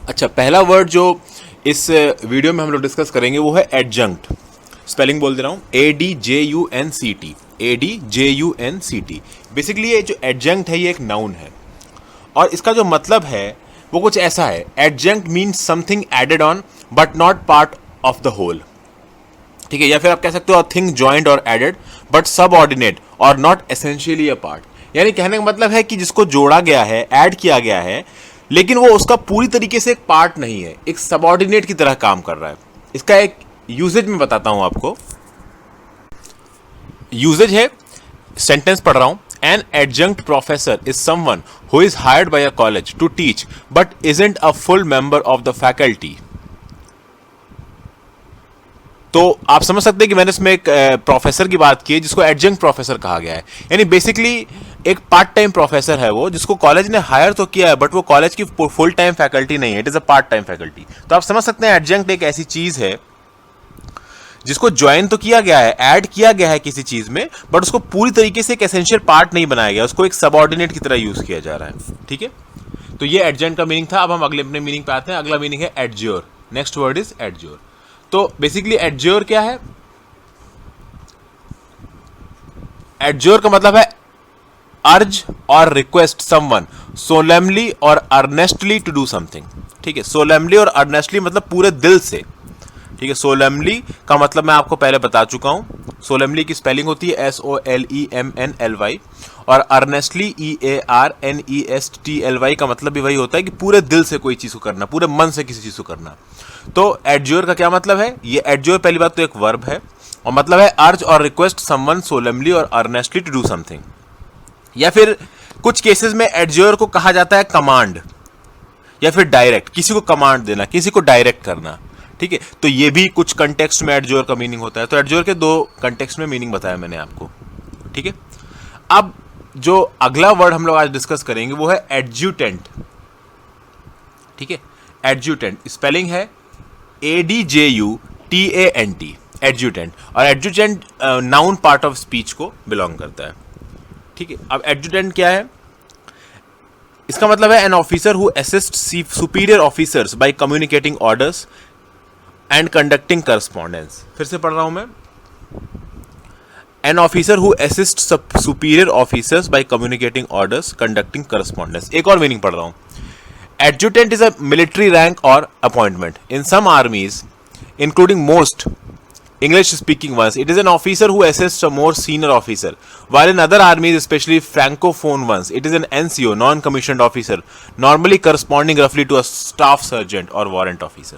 अच्छा, पहला वर्ड जो इस वीडियो में हम लोग डिस्कस करेंगे वो है एडजंक्ट। स्पेलिंग बोल दे रहा हूँ, ADJUNCT, ADJUNCT। बेसिकली ये जो एडजंक्ट है ये एक नाउन है और इसका जो मतलब है वो कुछ ऐसा है। Adjunct means something added on but not part of the whole, ठीक है। या फिर आप कह सकते हो a thing joined or added but subordinate or not essentially a part. यानी कहने का मतलब है कि जिसको जोड़ा गया है, ऐड किया गया है, लेकिन वो उसका पूरी तरीके से एक पार्ट नहीं है, एक सबऑर्डिनेट की तरह काम कर रहा है। इसका एक यूजेज में बताता हूं आपको। यूजेज है, सेंटेंस पढ़ रहा हूं। An adjunct professor is someone who is hired by a college to teach but isn't a full member of the faculty. तो आप समझ सकते हैं कि मैंने इसमें एक प्रोफेसर की बात की है जिसको एडजंक्ट प्रोफेसर कहा गया है। यानी बेसिकली एक पार्ट टाइम प्रोफेसर है वो, जिसको कॉलेज ने हायर तो किया है बट वो कॉलेज की फुल टाइम फैकल्टी नहीं है, it is a part time faculty. तो आप समझ सकते हैं एडजंक्ट एक ऐसी चीज है जिसको ज्वाइन तो किया गया है, ऐड किया गया है किसी चीज में, बट उसको पूरी तरीके से एक एसेंशियल पार्ट नहीं बनाया गया, उसको एक सबऑर्डिनेट की तरह यूज किया जा रहा है, ठीक है। तो ये एडजंक्ट का मीनिंग था। अब हम अगले अपने मीनिंग पे आते हैं। अगला मीनिंग है adjure. Next word is adjure. तो बेसिकली एडज्योर क्या है? एडज्योर का मतलब है अर्ज और रिक्वेस्ट समवन सोलेमली और अर्नेस्टली टू डू समथिंग, ठीक है। सोलेमली और अर्नेस्टली मतलब पूरे दिल से, ठीक है। सोलेमली का मतलब मैं आपको पहले बता चुका हूं। सोलेमली की स्पेलिंग होती है SOLEMNLY और अर्नेस्टली EARNESTLY का मतलब भी वही होता है कि पूरे दिल से कोई चीज को करना, पूरे मन से किसी चीज को करना। तो एडज्योर का क्या मतलब है? ये एडज्योर पहली बात तो एक वर्ब है और मतलब है अर्ज और रिक्वेस्ट समवन सोलेमली और अर्नेस्टली टू डू समथिंग। या फिर कुछ केसेस में एडज्योर को कहा जाता है कमांड या फिर डायरेक्ट, किसी को कमांड देना, किसी को डायरेक्ट करना, ठीक है। तो ये भी कुछ कंटेक्स्ट में एडज्योर का मीनिंग होता है। तो एडज्योर के दो कंटेक्स्ट में मीनिंग बताया मैंने आपको, ठीक है। अब जो अगला वर्ड हम लोग आज डिस्कस करेंगे वो है एडज्यूटेंट, ठीक है। एडज्यूटेंट स्पेलिंग है ADJUTANT, एडज्यूटेंट। और एडज्यूटेंट नाउन पार्ट ऑफ स्पीच को बिलोंग करता है, ठीक है। अब एडज्यूटेंट क्या है? इसका मतलब है an officer who assist superior officers by communicating orders and conducting correspondence. फिर से पढ़ रहा हूं मैं। An officer who assist superior officers by communicating orders conducting correspondence. एक और मीनिंग पढ़ रहा हूं। Adjutant is a military rank or appointment. In some armies, including most English-speaking ones, it is an officer who assists a more senior officer. While in other armies, especially francophone ones, it is an NCO, non-commissioned officer, normally corresponding roughly to a staff sergeant or warrant officer.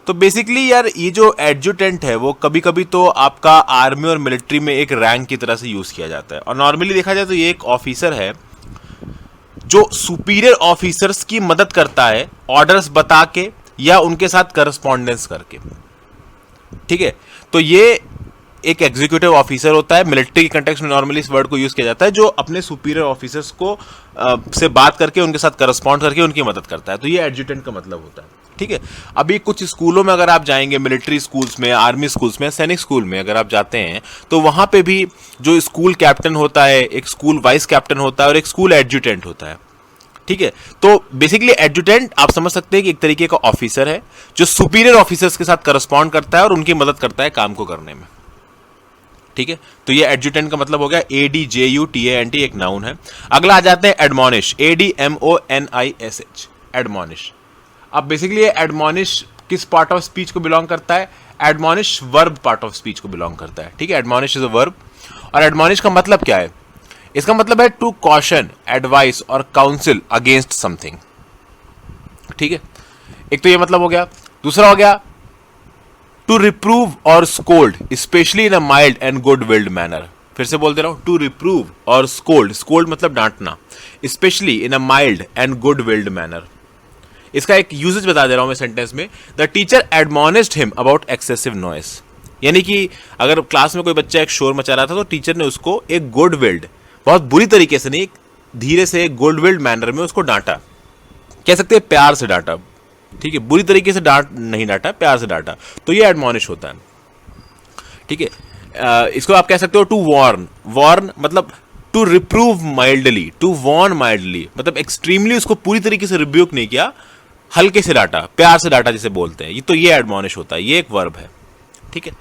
तो basically यार ये जो adjutant है वो कभी कभी तो आपका आर्मी और मिलिट्री में एक रैंक की तरह से यूज किया जाता है और नॉर्मली देखा जाए तो ये एक ऑफिसर है जो सुपीरियर ऑफिसर्स की मदद करता है ऑर्डर्स बता के या उनके साथ करस्पॉन्डेंस करके, ठीक है। तो ये एक एग्जीक्यूटिव ऑफिसर होता है। मिलिट्री के कंटेक्स्ट में नॉर्मली इस वर्ड को यूज किया जाता है, जो अपने सुपीरियर ऑफिसर्स को से बात करके उनके साथ करस्पॉन्ड करके उनकी मदद करता है। तो ये एडजुटेंट का मतलब होता है, ठीक है। अभी कुछ स्कूलों में अगर आप जाएंगे, मिलिट्री स्कूल्स में, आर्मी स्कूल्स में, सैनिक स्कूल में अगर आप जाते हैं तो वहां पे भी जो स्कूल कैप्टन होता है, एक स्कूल वाइस कैप्टन होता है और एक स्कूल एडजुटेंट होता है, ठीक है। तो बेसिकली एडजुटेंट आप समझ सकते हैं कि एक तरीके का ऑफिसर है जो सुपीरियर ऑफिसर्स के साथ करस्पॉन्ड करता है और उनकी मदद करता है काम को करने में, ठीक है। तो ये एडजुटेंट का मतलब हो गया। ADJUTANT एक नाउन है। अगला आ जाते हैं एडमोनिश, ADMONISH, एडमोनिश। अब बेसिकली एडमोनिश किस पार्ट ऑफ स्पीच को बिलोंग करता है? Admonish verb part of speech को बिलोंग करता है, ठीक है। Admonish is a verb. और एडमोनिश का मतलब क्या है? इसका मतलब है टू कॉशन, एडवाइस और काउंसिल अगेंस्ट समथिंग, ठीक है। एक तो ये मतलब हो गया। दूसरा हो गया to reprove or scold specially in a mild and good willed manner. फिर से बोल दे रहा हूं, to reprove or scold, scold मतलब डांटना, specially in a mild and good willed manner. इसका एक यूजेज बता दे रहा हूं मैं सेंटेंस में। The teacher admonished him about excessive noise. यानी कि अगर क्लास में कोई बच्चा एक शोर मचा रहा था तो टीचर ने उसको एक गुड विल्ड, बहुत बुरी तरीके से नहीं, धीरे से एक गुड विल्ड मैनर में उसको डांटा, कह सकते हैं प्यार से डांटा, ठीक है। बुरी तरीके से डांट नहीं डांटा, प्यार से डांटा। तो ये एडमोनिश होता है, ठीक है। इसको आप कह सकते हो टू वार्न। वार्न मतलब to reprove mildly, to warn mildly मतलब एक्सट्रीमली उसको पूरी तरीके से रिब्यूक नहीं किया, हल्के से डांटा, प्यार से डांटा जिसे बोलते हैं, ये तो ये एडमॉनिश होता है, ये एक वर्ब है। ठीक है,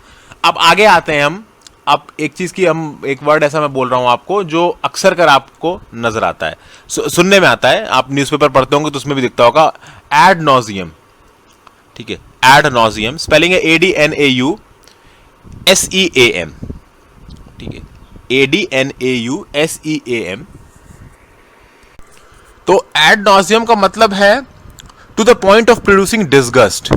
अब आगे आते हैं हम। अब एक चीज की हम एक वर्ड ऐसा मैं बोल रहा हूं आपको जो अक्सर कर आपको नजर आता है, सुनने में आता है, आप न्यूज़पेपर पढ़ते होंगे तो उसमें भी दिखता होगा, एड नॉजियम। ठीक है, एड नॉजियम स्पेलिंग है ADNAUSEAM। ठीक है, ADNAUSEAM। तो एड नॉजियम का मतलब है to the point of producing disgust,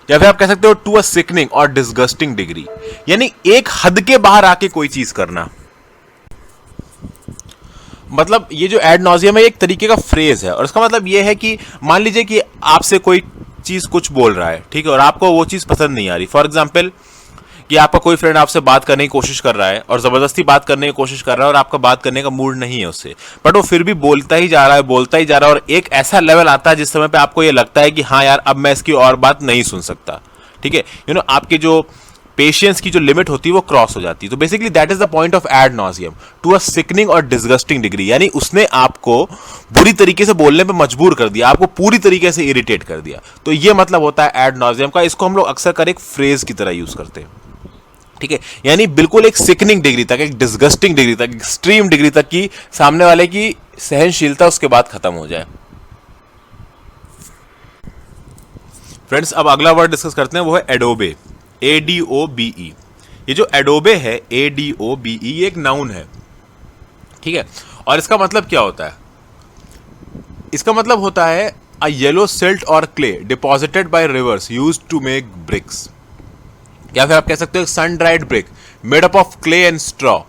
या फिर आप कह सकते हो टू अ सिकनिंग और डिसगस्टिंग डिग्री, यानी एक हद के बाहर आके कोई चीज करना। मतलब ये जो एड नॉजियम है एक तरीके का फ्रेज है, और इसका मतलब ये है कि मान लीजिए कि आपसे कोई चीज कुछ बोल रहा है, ठीक है, और आपको वो चीज पसंद नहीं आ रही। फॉर एग्जाम्पल कि आपका कोई फ्रेंड आपसे बात करने की कोशिश कर रहा है और जबरदस्ती बात करने की कोशिश कर रहा है और आपका बात करने का मूड नहीं है उससे, बट वो फिर भी बोलता ही जा रहा है, बोलता ही जा रहा है, और एक ऐसा लेवल आता है जिस समय पे आपको ये लगता है कि हाँ यार अब मैं इसकी और बात नहीं सुन सकता। ठीक है, आपके जो पेशेंस की जो लिमिट होती है वो क्रॉस हो जाती है। तो basically that is the point of ad nauseam, to a sickening और डिसगस्टिंग डिग्री, यानी उसने आपको बुरी तरीके से बोलने पे मजबूर कर दिया, आपको पूरी तरीके से इरिटेट कर दिया। तो ये मतलब होता है एड नॉजियम का। इसको हम लोग अक्सर कर एक फ्रेज की तरह यूज करते हैं। ठीक है, यानी बिल्कुल एक सिकनिंग डिग्री तक, एक डिसगस्टिंग डिग्री तक, एक्सट्रीम डिग्री तक की सामने वाले की सहनशीलता उसके बाद खत्म हो जाए। फ्रेंड्स, अब अगला वर्ड डिस्कस करते हैं, वो है एडोबे, ADOBE। ये जो एडोबे है ADOBE, ये एक नाउन है। ठीक है, और इसका मतलब क्या होता है? इसका मतलब होता है a yellow silt or clay deposited by rivers used to make bricks, या फिर आप कह सकते हो sun dried brick made up of clay and straw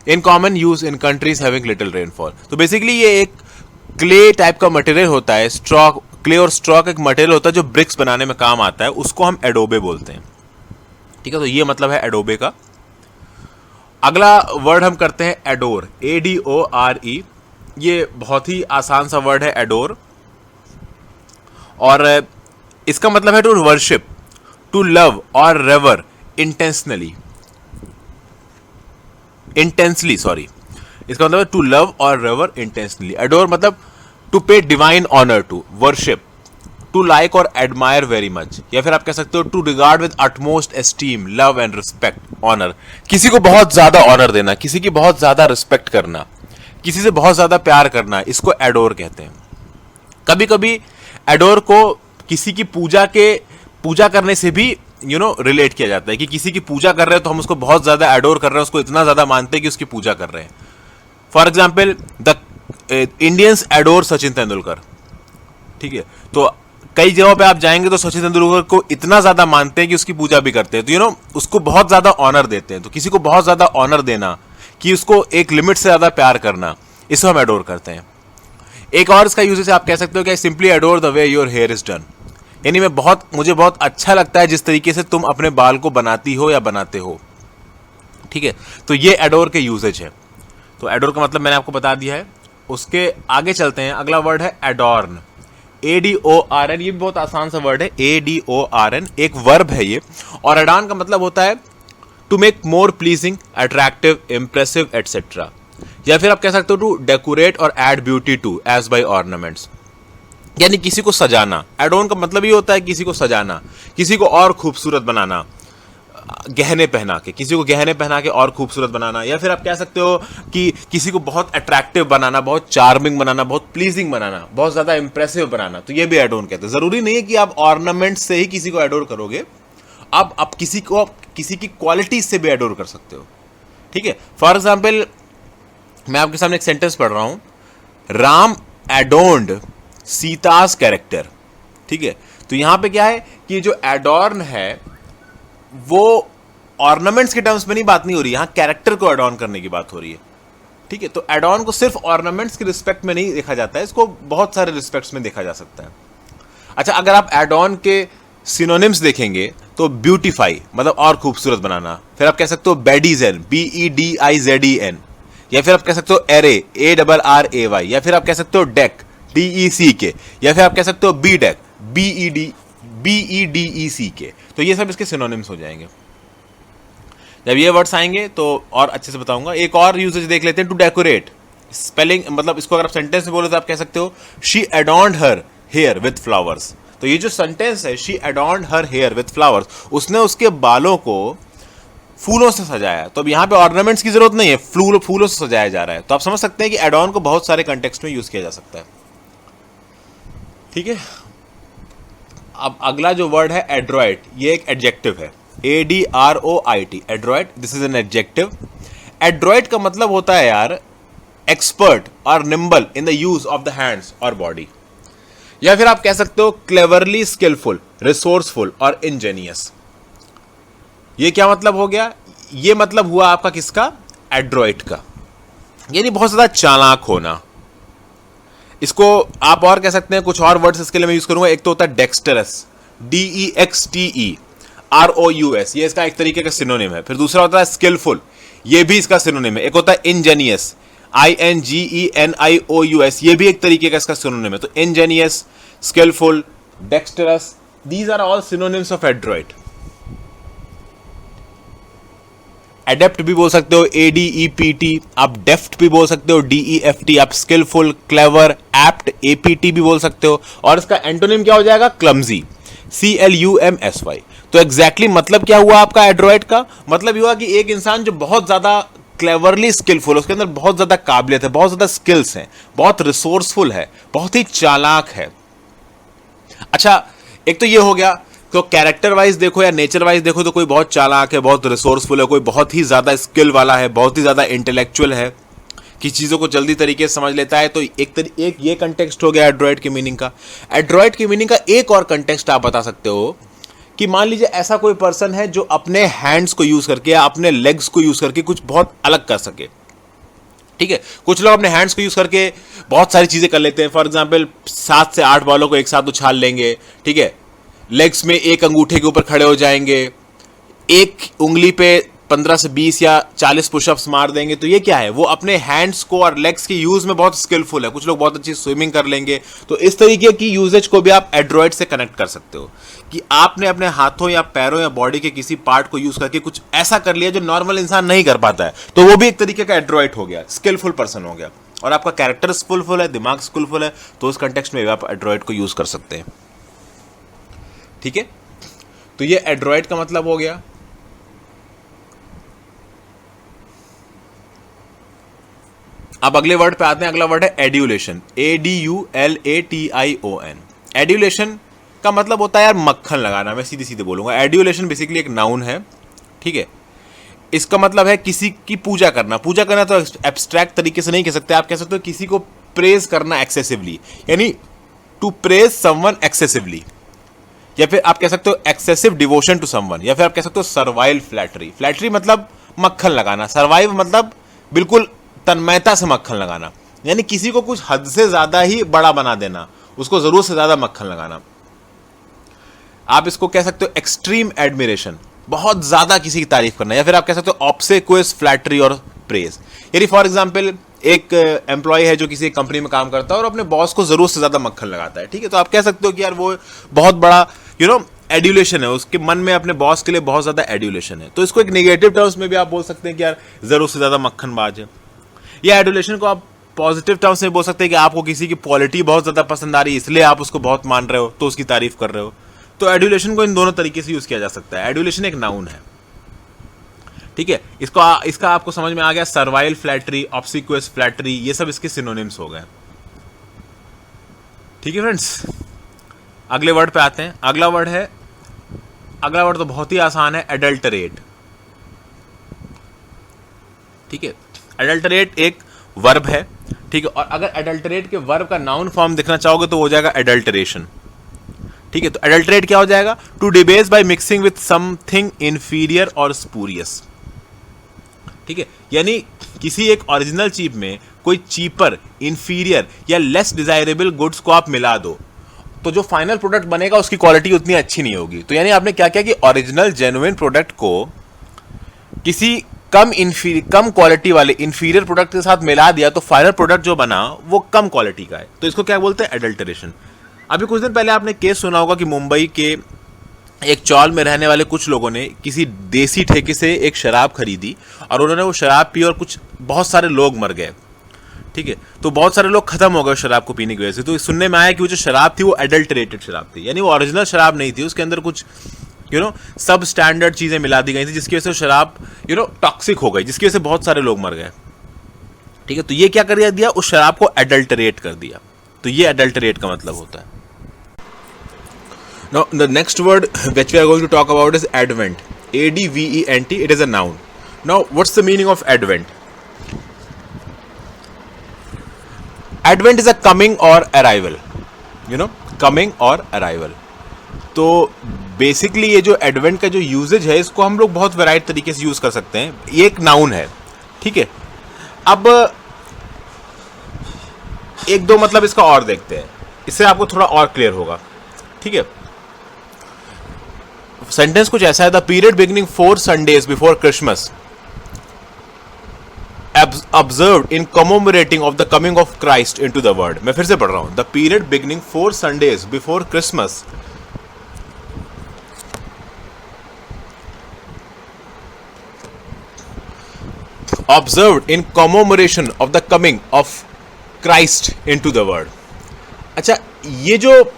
in common use in countries having little rainfall. तो बेसिकली ये एक क्ले टाइप का मटेरियल होता है, स्ट्रॉ, क्ले और स्ट्रॉ का एक मटेरियल होता है जो ब्रिक्स बनाने में काम आता है, उसको हम एडोबे बोलते हैं। ठीक है, तो ये मतलब है एडोबे का। अगला वर्ड हम करते हैं एडोर, ADORE। ये बहुत ही आसान सा वर्ड है एडोर, और इसका मतलब है to worship, to love or revere intensely, sorry, इसका मतलब to love or revere intensely. Adore मतलब to pay divine honour, to worship, to like और एडमायर वेरी मच, या फिर आप कह सकते हो to regard with utmost esteem, love and respect, honour. किसी को बहुत ज्यादा ऑनर देना, किसी की बहुत ज्यादा रिस्पेक्ट करना, किसी से बहुत ज्यादा प्यार करना, इसको एडोर कहते हैं। कभी कभी एडोर को किसी की पूजा करने से भी रिलेट किया जाता है, कि किसी की पूजा कर रहे हैं तो हम उसको बहुत ज्यादा एडोर कर रहे हैं, उसको इतना ज्यादा मानते हैं कि उसकी पूजा कर रहे हैं। For example the Indians adore Sachin Tendulkar. ठीक है, तो कई जगहों पे आप जाएंगे तो सचिन तेंदुलकर को इतना ज्यादा मानते हैं कि उसकी पूजा भी करते हैं, तो उसको बहुत ज्यादा ऑनर देते हैं। तो किसी को बहुत ज्यादा ऑनर देना, कि उसको एक लिमिट से ज्यादा प्यार करना, इसको हम एडोर करते हैं। एक और इसका यूजेस आप कह सकते हो कि simply adore the way your here is done, यानी मुझे बहुत अच्छा लगता है जिस तरीके से तुम अपने बाल को बनाती हो या बनाते हो। ठीक है, तो ये एडोर के यूजेज है। तो एडोर का मतलब मैंने आपको बता दिया है। उसके आगे चलते हैं, अगला वर्ड है एडॉर्न, ADORN। ये भी बहुत आसान सा वर्ड है, ADORN, एक वर्ब है ये, और एडॉर्न का मतलब होता है to make more pleasing, attractive, impressive etcetera, या फिर आप कह सकते हो to decorate or add beauty to as by ornaments, यानी किसी को सजाना। एडोन का मतलब ये होता है किसी को सजाना, किसी को और खूबसूरत बनाना, गहने पहना के, किसी को गहने पहना के और खूबसूरत बनाना, या फिर आप कह सकते हो कि किसी को बहुत अट्रैक्टिव बनाना, बहुत चार्मिंग बनाना, बहुत प्लीजिंग बनाना, बहुत ज्यादा इंप्रेसिव बनाना। तो ये भी एडोन कहते हैं। जरूरी नहीं है कि आप ऑर्नामेंट से ही किसी को एडोर करोगे, आप किसी की क्वालिटी से भी एडोर कर सकते हो। ठीक है, फॉर एग्जाम्पल मैं आपके सामने एक सेंटेंस पढ़ रहा हूं, राम एडोन्ड सीतास कैरेक्टर। ठीक है, तो यहां पे क्या है कि जो एडॉर्न है वो ऑर्नामेंट्स के टर्म्स में नहीं बात नहीं हो रही, यहां कैरेक्टर को एडॉर्न करने की बात हो रही है। ठीक है, तो एडॉर्न को सिर्फ ऑर्नामेंट्स की रिस्पेक्ट में नहीं देखा जाता है, इसको बहुत सारे रिस्पेक्ट्स में देखा जा सकता है। अच्छा, अगर आप एडॉर्न के सिनोनिम्स देखेंगे तो ब्यूटीफाई मतलब और खूबसूरत बनाना, फिर आप कह सकते हो बेडीजेन, BEDIZEN, या फिर आप कह सकते हो एरे, ARRAY, या फिर आप कह सकते हो डेक, DECK, या फिर आप कह सकते हो बीडेक, BEDECK। तो ये सब इसके सिनोनिम्स हो जाएंगे। जब ये वर्ड्स आएंगे तो और अच्छे से बताऊंगा। एक और यूजेज देख लेते हैं, टू डेकोरेट, स्पेलिंग मतलब इसको अगर आप सेंटेंस में बोले तो आप कह सकते हो she adorned her hair with flowers. तो ये जो सेंटेंस है, she adorned her hair with flowers, उसने उसके बालों को फूलों से सजाया। तो अब यहाँ पे ऑर्नामेंट्स की जरूरत नहीं है, फूलों से सजाया जा रहा है। तो आप समझ सकते हैं कि एडॉर्न को बहुत सारे कंटेक्स्ट में यूज किया जा सकता है। ठीक है, अब अगला जो वर्ड है एड्रॉइट, ये एक एडजेक्टिव है, ADROIT, Adroit, this is an adjective. Adroit का मतलब होता है यार एक्सपर्ट और nimble in the use of the hands और बॉडी, या फिर आप कह सकते हो क्लेवरली स्किलफुल, रिसोर्सफुल और इंजेनियस। ये क्या मतलब हो गया? ये मतलब हुआ आपका किसका? एड्रॉइट का, यानी बहुत ज्यादा चालाक होना। इसको आप और कह सकते हैं, कुछ और वर्ड्स इसके लिए मैं यूज करूंगा। एक तो होता है डेक्स्टरस, DEXTEROUS, ये इसका एक तरीके का सिनोनिम है। फिर दूसरा होता है स्किलफुल, ये भी इसका सिनोनिम है। एक होता है इंजेनियस, INGENIOUS, ये भी एक तरीके का इसका सिनोनिम है। तो ingenious, skilful, dexterous, these are all synonyms of adroit. Adept भी बोल सकते हो, ADEPT, आप डेफ्ट भी बोल सकते हो, DEFT, आप स्किलफुल, क्लेवर, एप्ट, APT भी बोल सकते हो। और इसका एंटोनिम क्या हो जाएगा? Clumsy, CLUMSY। तो एग्जैक्टली मतलब क्या हुआ आपका एड्रॉइट का? मतलब हुआ कि एक इंसान जो बहुत ज्यादा क्लेवरली स्किलफुल, उसके अंदर बहुत ज्यादा काबिलियत है, बहुत ज्यादा स्किल्स हैं, बहुत रिसोर्सफुल है, बहुत ही चालाक है। अच्छा, एक तो ये हो गया। तो कैरेक्टर वाइज देखो या नेचर वाइज देखो तो कोई बहुत चालाक है, बहुत रिसोर्सफुल है, कोई बहुत ही ज्यादा स्किल वाला है, बहुत ही ज्यादा इंटेलेक्चुअल है, कि चीजों को जल्दी तरीके से समझ लेता है। तो एक ये कंटेक्स्ट हो गया एड्रॉइड के मीनिंग का। एड्रॉइड की मीनिंग का एक और कंटेक्स्ट आप बता सकते हो कि मान लीजिए ऐसा कोई पर्सन है जो अपने हैंड्स को यूज करके या अपने लेग्स को यूज करके कुछ बहुत अलग कर सके। ठीक है, कुछ लोग अपने हैंड्स को यूज करके बहुत सारी चीजें कर लेते हैं। फॉर एग्जाम्पल 7 से 8 बालों को एक साथ उछाल लेंगे। ठीक है, लेग्स में एक अंगूठे के ऊपर खड़े हो जाएंगे, एक उंगली पे 15 से 20 या 40 पुशअप्स मार देंगे। तो ये क्या है? वो अपने हैंड्स को और लेग्स के यूज में बहुत स्किलफुल है। कुछ लोग बहुत अच्छी स्विमिंग कर लेंगे। तो इस तरीके की यूजेज को भी आप एड्रॉइड से कनेक्ट कर सकते हो कि आपने अपने हाथों या पैरों या बॉडी के किसी पार्ट को यूज करके कुछ ऐसा कर लिया जो नॉर्मल इंसान नहीं कर पाता है। तो वो भी एक तरीके का एड्रॉइड हो गया, स्किलफुल पर्सन हो गया। और आपका कैरेक्टर स्किलफुल है, दिमाग स्किलफुल है, तो उस कंटेक्स्ट में भी आप एड्रॉइड को यूज कर सकते हैं। ठीक है, तो ये एड्रॉइड का मतलब हो गया। अब अगले वर्ड पे आते हैं। अगला वर्ड है एड्यूलेशन, ADULATION। एड्यूलेशन का मतलब होता है यार मक्खन लगाना। मैं सीधे सीधे बोलूंगा, एड्यूलेशन बेसिकली एक नाउन है। ठीक है, इसका मतलब है किसी की पूजा करना। पूजा करना तो एब्स्ट्रैक्ट तरीके से नहीं कह सकते, आप कह सकते हो किसी को प्रेज करना एक्सेसिवली, यानी टू प्रेज समवन एक्सेसिवली, या फिर आप कह सकते हो एक्सेसिव डिवोशन टू समवन, या फिर आप कह सकते हो सर्वाइल फ्लैटरी। फ्लैटरी मतलब मक्खन लगाना, सर्वाइव मतलब बिल्कुल तन्मयता से मक्खन लगाना, यानी किसी को कुछ हद से ज्यादा ही बड़ा बना देना, उसको जरूरत से ज्यादा मक्खन लगाना। आप इसको कह सकते हो एक्सट्रीम एडमिरेशन, बहुत ज्यादा किसी की तारीफ करना, या फिर आप कह सकते हो ऑब्सेक्वस फ्लैटरी और प्रेज। यानी फॉर एग्जाम्पल एक एम्प्लॉय है जो किसी कंपनी में काम करता है और अपने बॉस को जरूरत से ज्यादा मक्खन लगाता है। ठीक है, तो आप कह सकते हो कि यार वो बहुत बड़ा एड्यूलेशन है, उसके मन में अपने बॉस के लिए बहुत ज्यादा एड्यूलेशन है। तो इसको एक नेगेटिव टर्म्स में भी आप बोल सकते हैं कि यार जरूरत से ज्यादा मक्खनबाज है। या एड्यूलेशन को आप पॉजिटिव टर्म्स में बोल सकते हैं कि आपको किसी की क्वालिटी बहुत ज्यादा पसंद आ रही है, इसलिए आप उसको बहुत मान रहे हो, तो उसकी तारीफ कर रहे हो। तो एड्यूलेशन को इन दोनों तरीके से यूज किया जा सकता है। एड्यूलेशन एक नाउन है। ठीक है, इसका आपको समझ में आ गया। सर्वाइल फ्लैटरी, ऑब्सिक्वस फ्लैटरी, ये सब इसके सिनोनिम्स हो गए। ठीक है फ्रेंड्स, अगले वर्ड पे आते हैं। अगला वर्ड तो बहुत ही आसान है, एडल्टरेट। ठीक है, एडल्टरेट एक वर्ब है। ठीक है, और अगर एडल्टरेट के वर्ब का नाउन फॉर्म देखना चाहोगे तो हो जाएगा एडल्टरेशन। ठीक है, तो एडल्टरेट क्या हो जाएगा? To debase by mixing with something inferior और स्पूरियस। ठीक है, यानी किसी एक ओरिजिनल चीज में कोई चीपर, इंफीरियर या लेस डिजायरेबल गुड्स को आप मिला दो, तो जो फाइनल प्रोडक्ट बनेगा उसकी क्वालिटी उतनी अच्छी नहीं होगी। तो यानी आपने क्या किया कि ओरिजिनल जेन्युइन प्रोडक्ट को किसी कम क्वालिटी वाले इंफीरियर प्रोडक्ट के साथ मिला दिया, तो फाइनल प्रोडक्ट जो बना वो कम क्वालिटी का है। तो इसको क्या बोलते हैं? एडल्टरेशन। अभी कुछ दिन पहले आपने केस सुना होगा कि मुंबई के एक चौल में रहने वाले कुछ लोगों ने किसी देसी ठेके से एक शराब खरीदी और उन्होंने वो शराब पी और कुछ बहुत सारे लोग मर गए। ठीक है। तो बहुत सारे लोग खत्म हो गए शराब को पीने की वजह से। तो सुनने में आया कि वो जो शराब थी वो एडल्टरेटेड शराब थी, यानी वो ओरिजिनल शराब नहीं थी, उसके अंदर कुछ सब स्टैंडर्ड चीजें मिला दी गई थी, जिसकी वजह से शराब टॉक्सिक हो गई, जिसकी वजह से बहुत सारे लोग मर गए। ठीक है, तो ये क्या कर दिया, उस शराब को एडल्टरेट कर दिया। तो ये एडल्टरेट का मतलब होता है। Now the next word which we are going to talk about is advent. ADVENT. It is a noun. Now what's the meaning of advent? Advent is a coming or arrival. Coming or arrival. तो basically ये जो advent का जो usage है, इसको हम लोग बहुत वैराइटी तरीके से यूज कर सकते हैं। ये एक नाउन है, ठीक है। अब एक दो मतलब इसका और देखते हैं, इससे आपको थोड़ा और क्लियर होगा, ठीक है। सेंटेंस कुछ ऐसा है, the period beginning 4 Sundays before Christmas observed in commemorating of the coming of Christ into the world. मैं फिर से पढ़ रहा हूं, the period beginning 4 Sundays before Christmas observed in commemoration of the coming of Christ into the world. अच्छा, ये जो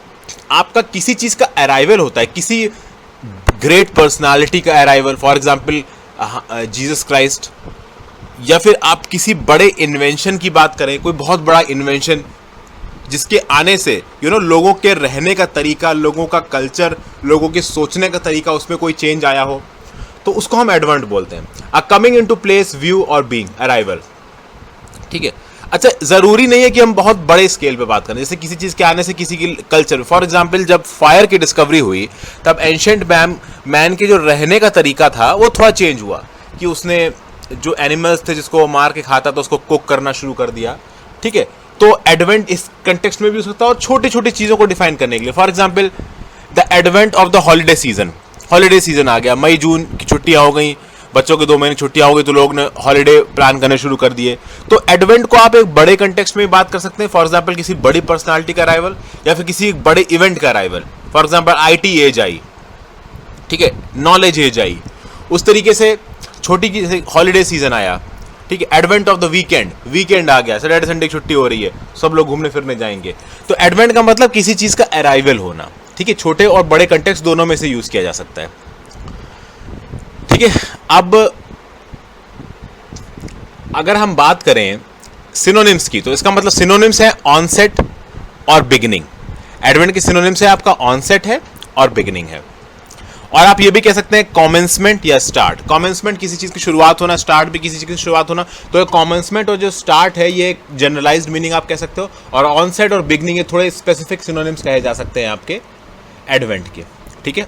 आपका किसी चीज का अराइवल होता है, किसी ग्रेट पर्सनालिटी का arrival, for example Jesus Christ, या फिर आप किसी बड़े इन्वेंशन की बात करें, कोई बहुत बड़ा इन्वेंशन जिसके आने से लोगों के रहने का तरीका, लोगों का कल्चर, लोगों के सोचने का तरीका, उसमें कोई चेंज आया हो, तो उसको हम एडवेंट बोलते हैं। A coming into place, view और बीइंग, अराइवल, ठीक है। अच्छा, जरूरी नहीं है कि हम बहुत बड़े स्केल पे बात करें, जैसे किसी चीज के आने से किसी की कल्चर, फॉर एग्जांपल जब फायर की डिस्कवरी हुई तब एंशिएंट मैन के जो रहने का तरीका था वो थोड़ा चेंज हुआ, कि उसने जो एनिमल्स थे जिसको मार के खाता था उसको कुक करना शुरू कर दिया, ठीक है। तो एडवेंट इस कंटेक्स्ट में भी हो सकता है, और छोटी छोटी चीजों को डिफाइन करने के लिए, for example the advent of the holiday season, holiday season आ गया, मई जून की छुट्टियां हो गई, बच्चों के 2 महीने छुट्टियां हो गई, तो लोग ने हॉलीडे प्लान करने शुरू कर दिए। तो एडवेंट को आप एक बड़े कंटेक्स्ट में बात कर सकते हैं, फॉर एग्जांपल किसी बड़ी पर्सनालिटी का अराइवल, या फिर किसी बड़े इवेंट का अराइवल, फॉर एग्जांपल आईटी एज आई, ठीक है, नॉलेज एज आई, उस तरीके से छोटी की हॉलीडे सीजन आया, ठीक है। Advent of the weekend, weekend आ गया, सैटरडे संडे की छुट्टी हो रही है, सब लोग घूमने फिरने जाएंगे। तो एडवेंट का मतलब किसी चीज का अराइवल होना, ठीक है। छोटे और बड़े कंटेक्स्ट दोनों में से यूज किया जा सकता है, ठीक है। अब अगर हम बात करें सिनोनिम्स की, तो इसका मतलब सिनोनिम्स है ऑनसेट और बिगिनिंग। एडवेंट की सिनोनिम्स है आपका ऑनसेट है और बिगिनिंग है। और आप ये भी कह सकते हैं कॉमेंसमेंट या स्टार्ट। कॉमेंसमेंट किसी चीज की शुरुआत होना, स्टार्ट भी किसी चीज की शुरुआत होना। तो कॉमेंसमेंट और जो स्टार्ट है ये एक जनरलाइज्ड मीनिंग आप कह सकते हो, और ऑनसेट और बिगिनिंग ये थोड़े स्पेसिफिक सिनोनिम्स कहे जा सकते हैं आपके एडवेंट के, ठीक है।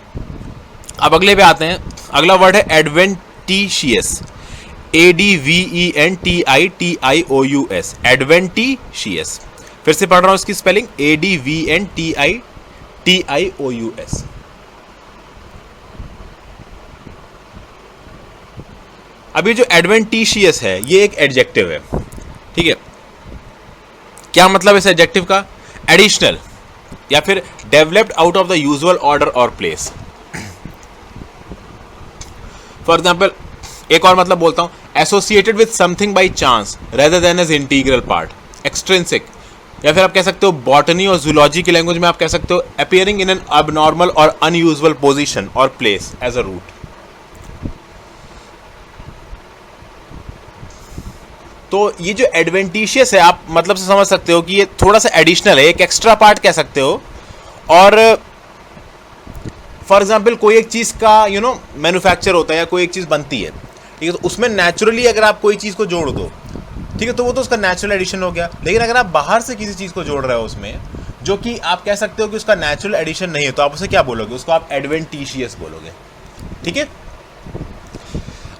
अब अगले पे आते हैं। अगला वर्ड है एडवेंटिशियस, ADVENTITIOUS, एडवेंटिशियस। फिर से पढ़ रहा हूं इसकी स्पेलिंग, ADVENTITIOUS। अब ये जो एडवेंटिशियस है ये एक एडजेक्टिव है, ठीक है। क्या मतलब है इस एडजेक्टिव का? एडिशनल या फिर developed out of the usual order और प्लेस। फॉर एग्जाम्पल एक और मतलब बोलता हूं, associated with something by chance rather than as integral part, extrinsic, या फिर आप कह सकते हो बॉटनी और जूलॉजी की लैंग्वेज में आप कह सकते हो अपीयरिंग इन एन अबनॉर्मल और अनयूजुअल पोजीशन और प्लेस एज अ रूट। तो ये जो एडवेंटिशियस है आप मतलब से समझ सकते हो कि ये थोड़ा सा एडिशनल है, एक एक्स्ट्रा पार्ट कह सकते हो। और फॉर एग्जाम्पल कोई एक चीज का मैन्युफैक्चर होता है या कोई एक चीज बनती है, ठीक है, तो उसमें नेचुरली अगर आप कोई चीज को जोड़ दो, ठीक है, तो वो तो उसका नेचुरल एडिशन हो गया। लेकिन अगर आप बाहर से किसी चीज को जोड़ रहे हो उसमें, जो कि आप कह सकते हो कि उसका नेचुरल एडिशन नहीं है, तो आप उसे क्या बोलोगे? उसको आप एडवेंटिशियस बोलोगे, ठीक है।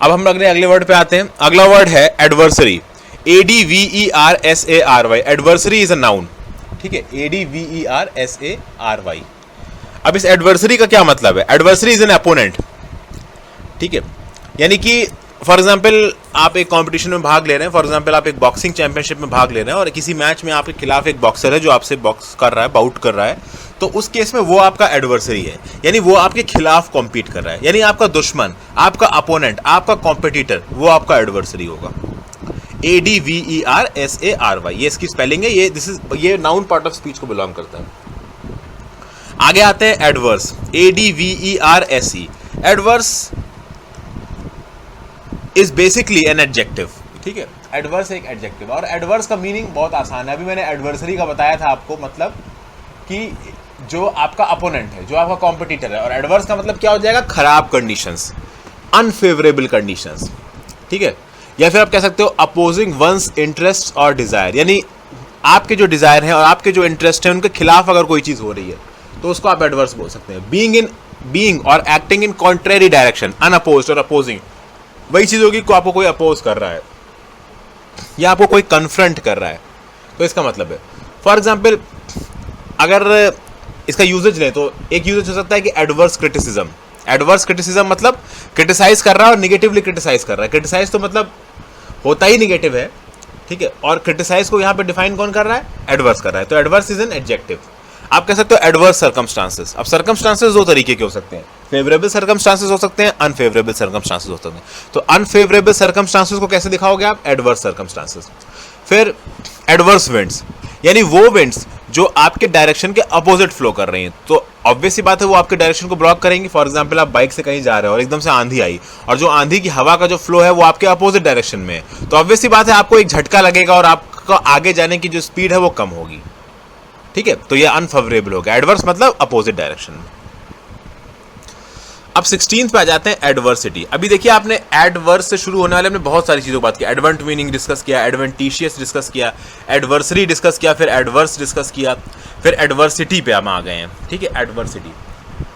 अब हम अगले वर्ड पे आते हैं। अगला वर्ड है adversary, ADVERSARY। Adversary is a noun, ठीक है, ADVERSARY। अब इस एडवर्सरी का क्या मतलब है? एडवर्सरी इज एन अपोनेंट, ठीक है। यानी कि फॉर एग्जाम्पल आप एक कंपटीशन में भाग ले रहे हैं, फॉर एग्जाम्पल आप एक बॉक्सिंग चैंपियनशिप में भाग ले रहे हैं और किसी मैच में आपके खिलाफ एक बॉक्सर है जो आपसे बॉक्स कर रहा है, बाउट कर रहा है, तो उस केस में वो आपका एडवर्सरी है, यानी वो आपके खिलाफ कॉम्पीट कर रहा है, यानी आपका दुश्मन, आपका अपोनेंट, आपका कॉम्पिटिटर, वो आपका एडवर्सरी होगा। ADVERSARY, ये इसकी स्पेलिंग है। ये नाउन पार्ट ऑफ स्पीच को बिलोंग करता है। आगे आते हैं adverse, ADVERSE। Adverse is basically an adjective, ठीक है। एडवर्स एक एडजेक्टिव, और एडवर्स का मीनिंग बहुत आसान है। अभी मैंने एडवर्सरी का बताया था आपको, मतलब कि जो आपका अपोनेंट है, जो आपका कॉम्पिटिटर है। और एडवर्स का मतलब क्या हो जाएगा? खराब कंडीशंस, अनफेवरेबल कंडीशंस, ठीक है। या फिर आप कह सकते हो अपोजिंग वंस इंटरेस्ट और डिजायर, यानी आपके जो डिजायर है और आपके जो इंटरेस्ट है उनके खिलाफ अगर कोई चीज हो रही है तो उसको आप एडवर्स बोल सकते हैं। बीइंग और acting in contrary direction, unopposed और अपोजिंग, वही चीज होगी को आपको कोई अपोज कर रहा है या आपको कोई कन्फ्रंट कर रहा है, तो इसका मतलब है। फॉर एग्जाम्पल अगर इसका यूजेज लें तो एक यूजेज हो सकता है कि एडवर्स क्रिटिसिज्म। एडवर्स क्रिटिसिज्म मतलब क्रिटिसाइज कर रहा है और निगेटिवली क्रिटिसाइज कर रहा है। क्रिटिसाइज तो मतलब होता ही निगेटिव है, ठीक है। और क्रिटिसाइज को यहाँ पे डिफाइन कौन कर रहा है? एडवर्स कर रहा है। तो एडवर्स इज एन एडजेक्टिव। आप कह सकते हो एडवर्स सर्कमस्टांसेस। अब सर्कमस्टांसेस दो तरीके के हो सकते हैं, फेवरेबल सर्कमस्टांसेस हो सकते हैं, अनफेवरेबल सर्कमस्टांसेस हो सकते हैं। तो अनफेवरेबल सर्कमस्टांसेस को कैसे दिखाओगे आप? Adverse circumstances. फिर एडवर्स विंड्स, यानी वो विंड्स जो आपके डायरेक्शन के अपोजिट फ्लो कर रही हैं, तो ऑब्वियस सी बात है वो आपके डायरेक्शन को ब्लॉक करेंगी। फॉर एग्जांपल आप बाइक से कहीं जा रहे हो और एकदम से आंधी आई, और जो आंधी की हवा का जो फ्लो है वो आपके अपोजिट डायरेक्शन में है, तो ऑब्वियस सी बात है आपको एक झटका लगेगा और आपका आगे जाने की जो स्पीड है वो कम होगी, ठीक है। तो ये अनफेवरेबल हो गया। एडवर्स मतलब अपोजिट डायरेक्शन में। अब 16th पे आ जाते हैं एडवर्सिटी। अभी देखिए आपने एडवर्स से शुरू होने वाले हमने बहुत सारी चीज़ों की बात की। एडवेंट मीनिंग डिस्कस किया, एडवेंटिशियस डिस्कस किया, एडवर्सरी डिस्कस किया, फिर एडवर्स डिस्कस किया, फिर एडवर्सिटी पे हम आ गए हैं, ठीक है। एडवर्सिटी,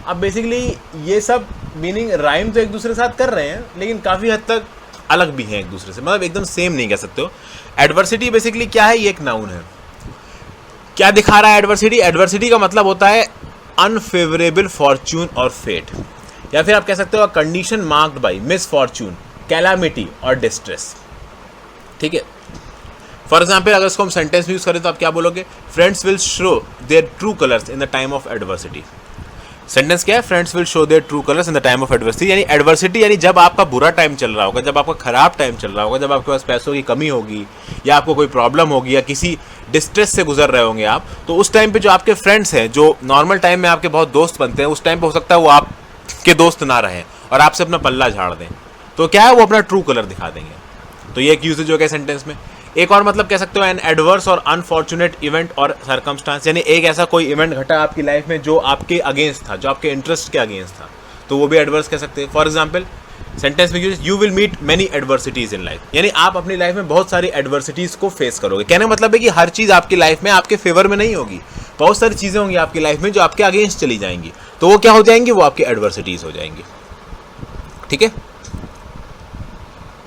अब बेसिकली ये सब मीनिंग राइम तो एक दूसरे के साथ कर रहे हैं लेकिन काफ़ी हद तक अलग भी हैं एक दूसरे से, मतलब एकदम सेम नहीं कह सकते हो। एडवर्सिटी बेसिकली क्या है? ये एक नाउन है। क्या दिखा रहा है एडवर्सिटी? एडवर्सिटी का मतलब होता है अनफेवरेबल फॉर्च्यून और फेट, या फिर आप कह सकते हो condition marked by misfortune, calamity और डिस्ट्रेस, ठीक है। फॉर एग्जाम्पल अगर इसको हम सेंटेंस में यूज करें तो आप क्या बोलोगे? Friends will show their true colours in the time of adversity. Sentence क्या है? Friends will show their true colours in the time of adversity, यानी एडवर्सिटी यानी जब आपका बुरा टाइम चल रहा होगा, जब आपका खराब टाइम चल रहा होगा, जब आपके पास पैसों की कमी होगी या आपको कोई प्रॉब्लम होगी या किसी डिस्ट्रेस से गुजर रहे होंगे आप, तो उस टाइम पे जो आपके फ्रेंड्स हैं, जो नॉर्मल टाइम में आपके बहुत दोस्त बनते हैं, उस टाइम पे हो सकता है वो आपके दोस्त ना रहें और आपसे अपना पल्ला झाड़ दें, तो क्या है? वो अपना ट्रू कलर दिखा देंगे। तो ये एक यूजेज हो गया सेंटेंस में। एक और मतलब कह सकते हो एन एडवर्स और अनफॉर्चुनेट इवेंट और सर्कमस्टांस, यानी एक ऐसा कोई इवेंट घटा आपकी लाइफ में जो आपके अगेंस्ट था, जो आपके इंटरेस्ट के अगेंस्ट था, तो वो भी एडवर्स कह सकते हैं। फॉर एग्जाम्पल सेंटेंस में use you will meet many adversities in life, यानी आप अपनी लाइफ में बहुत सारी एडवर्सिटीज को फेस करोगे। कहने का मतलब है कि हर चीज़ आपकी लाइफ में आपके फेवर में नहीं होगी, बहुत सारी चीज़ें होंगी आपकी लाइफ में जो आपके अगेंस्ट चली जाएंगी, तो वो क्या हो जाएंगी? वो आपकी एडवर्सिटीज हो जाएंगी, ठीक है।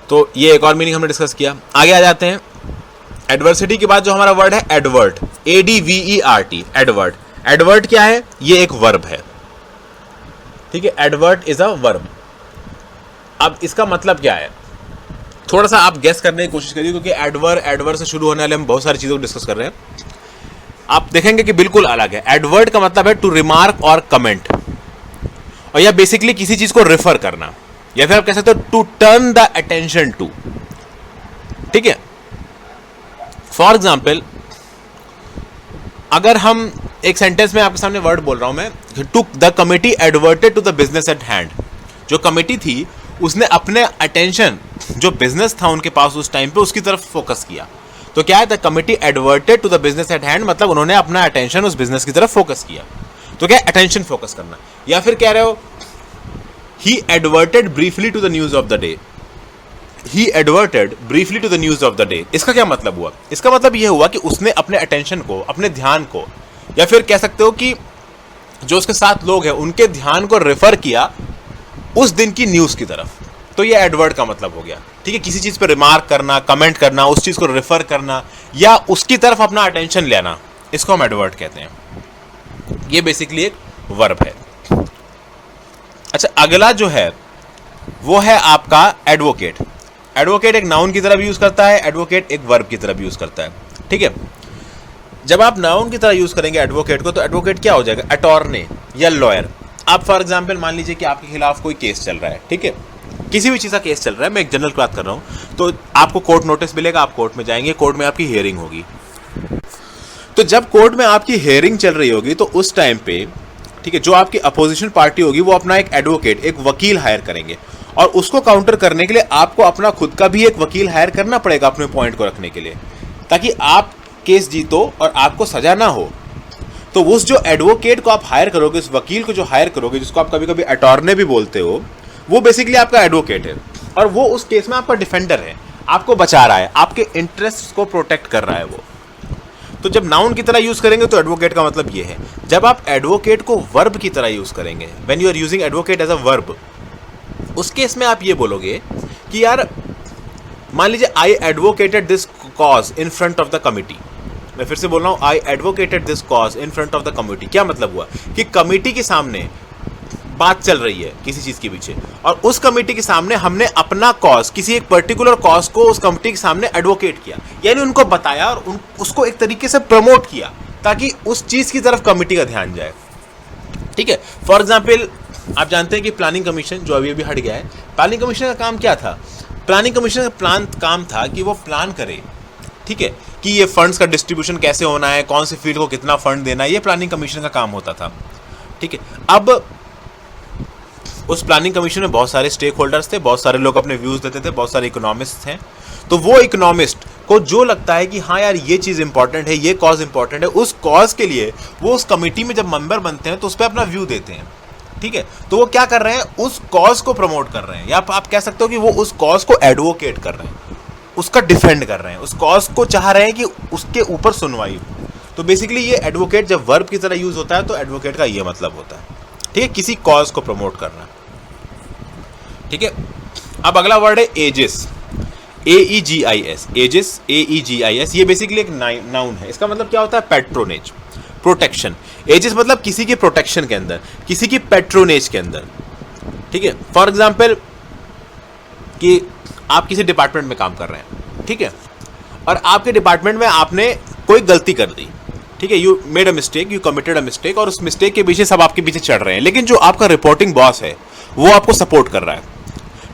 तो ये एक और मीनिंग हमने डिस्कस किया। आगे आ जाते हैं। एडवर्सिटी के बाद जो हमारा वर्ड है एडवर्ट, ADVERT, एडवर्ट। एडवर्ट क्या है? ये एक वर्ब है, ठीक है। Advert is a verb. अब इसका मतलब क्या है? थोड़ा सा आप गेस करने की कोशिश करिए, क्योंकि एडवर्ड से शुरू होने वाले हम बहुत सारी चीजों को डिस्कस कर रहे हैं। आप देखेंगे कि बिल्कुल अलग है। एडवर्ट का मतलब है टू रिमार्क और कमेंट, और यह बेसिकली किसी चीज को रेफर करना, या फिर आप कह सकते हो to turn the attention to, ठीक है। फॉर एग्जाम्पल अगर हम एक सेंटेंस में आपके सामने वर्ड बोल रहा हूं मैं, to the committee adverted to the business at hand. जो कमिटी थी उसने अपने अटेंशन, जो बिजनेस था उनके पास उस टाइम पे, उसकी तरफ फोकस किया। तो क्या है? The committee adverted to the business at hand, मतलब उन्होंने अपना अटेंशन उस बिजनेस की तरफ फोकस किया। तो क्या है? अटेंशन फोकस करना। या फिर कह रहे हो he adverted briefly to the news of the day. He adverted briefly to the news of the day. इसका क्या मतलब हुआ? इसका मतलब यह हुआ कि उसने अपने अटेंशन को, अपने ध्यान को, या फिर कह सकते हो कि जो उसके साथ लोग हैं उनके ध्यान को रेफर किया उस दिन की न्यूज की तरफ। तो ये एडवर्ट का मतलब हो गया, ठीक है। किसी चीज पर रिमार्क करना, कमेंट करना, उस चीज को रेफर करना या उसकी तरफ अपना अटेंशन लेना, इसको हम एडवर्ट कहते हैं। ये बेसिकली एक वर्ब है। अच्छा, अगला जो है वो है आपका एडवोकेट। एडवोकेट एक नाउन की तरह भी यूज करता है, एडवोकेट एक वर्ब की तरह भी यूज करता है, ठीक है। जब आप नाउन की तरह यूज करेंगे एडवोकेट को, तो एडवोकेट क्या हो जाएगा? अटॉर्नी या लॉयर। आप फॉर एग्जांपल मान लीजिए कि आपके खिलाफ कोई केस चल रहा है, ठीक है। किसी भी चीज़ का केस चल रहा है, मैं एक जनरल बात कर रहा हूँ, तो आपको कोर्ट नोटिस मिलेगा, आप कोर्ट में जाएंगे, कोर्ट में आपकी हियरिंग होगी। तो जब कोर्ट में आपकी हियरिंग चल रही होगी तो उस टाइम पे, ठीक है, जो आपकी अपोजिशन पार्टी होगी वो अपना एक एडवोकेट, एक वकील हायर करेंगे, और उसको काउंटर करने के लिए आपको अपना खुद का भी एक वकील हायर करना पड़ेगा अपने पॉइंट को रखने के लिए, ताकि आप केस जीतो और आपको सजा ना हो। तो उस जो एडवोकेट को आप हायर करोगे, उस वकील को जो हायर करोगे, जिसको आप कभी कभी अटॉर्नी भी बोलते हो, वो बेसिकली आपका एडवोकेट है, और वो उस केस में आपका डिफेंडर है, आपको बचा रहा है, आपके इंटरेस्ट को प्रोटेक्ट कर रहा है वो। तो जब नाउन की तरह यूज करेंगे तो एडवोकेट का मतलब ये है। जब आप एडवोकेट को वर्ब की तरह यूज करेंगे, when you are using advocate as a verb, उस केस में आप ये बोलोगे कि यार मान लीजिए I advocated this cause in front of the committee. मैं फिर से बोल रहा हूं, I advocated this cause in front of the committee. क्या मतलब हुआ कि कमिटी के सामने बात चल रही है किसी चीज के पीछे, और उस कमिटी के सामने हमने अपना कॉज, किसी एक पर्टिकुलर कॉज को उस कमिटी के सामने एडवोकेट किया, यानी उनको बताया और उसको एक तरीके से प्रमोट किया ताकि उस चीज की तरफ कमिटी का ध्यान जाए। ठीक है, फॉर एग्जाम्पल आप जानते हैं कि प्लानिंग कमीशन जो अभी अभी हट गया है, प्लानिंग कमीशन का काम क्या था? प्लानिंग कमीशन का काम था कि वो प्लान करे, ठीक है, कि ये फंड्स का डिस्ट्रीब्यूशन कैसे होना है, कौन से फील्ड को कितना फंड देना है, ये प्लानिंग कमीशन का काम होता था। ठीक है, अब उस प्लानिंग कमीशन में बहुत सारे स्टेक होल्डर्स थे, बहुत सारे लोग अपने व्यूज देते थे, बहुत सारे इकोनॉमिस्ट हैं। तो वो इकोनॉमिस्ट को जो लगता है कि हाँ यार ये चीज़ इंपॉर्टेंट है, ये कॉज इंपॉर्टेंट है, उस कॉज के लिए वो उस कमेटी में जब मेंबर बनते हैं तो उस पर अपना व्यू देते हैं। ठीक है, तो वो क्या कर रहे हैं? उस कॉज को प्रमोट कर रहे हैं, या आप कह सकते हो कि वो उस कॉज को एडवोकेट कर रहे हैं, उसका डिफेंड कर रहे हैं, उस कॉज को चाह रहे हैं कि उसके ऊपर सुनवाई हो। तो बेसिकली ये एडवोकेट जब वर्ब की तरह यूज होता है तो एडवोकेट का ये मतलब होता है। ठीक है, किसी कॉज को प्रमोट करना। ठीक है, अब अगला वर्ड है एजिस, AEGIS, एजिस, AEGIS। ये बेसिकली एक नाउन है। इसका मतलब क्या होता है? Patronage, protection. एजिस मतलब किसी के प्रोटेक्शन के अंदर, किसी की पैट्रोनेज के अंदर। ठीक है, फॉर एग्जाम्पल कि आप किसी डिपार्टमेंट में काम कर रहे हैं, ठीक है, और आपके डिपार्टमेंट में आपने कोई गलती कर दी, ठीक है, you made a mistake, you committed a mistake, और उस मिस्टेक के पीछे सब आपके पीछे चढ़ रहे हैं, लेकिन जो आपका रिपोर्टिंग बॉस है वो आपको सपोर्ट कर रहा है।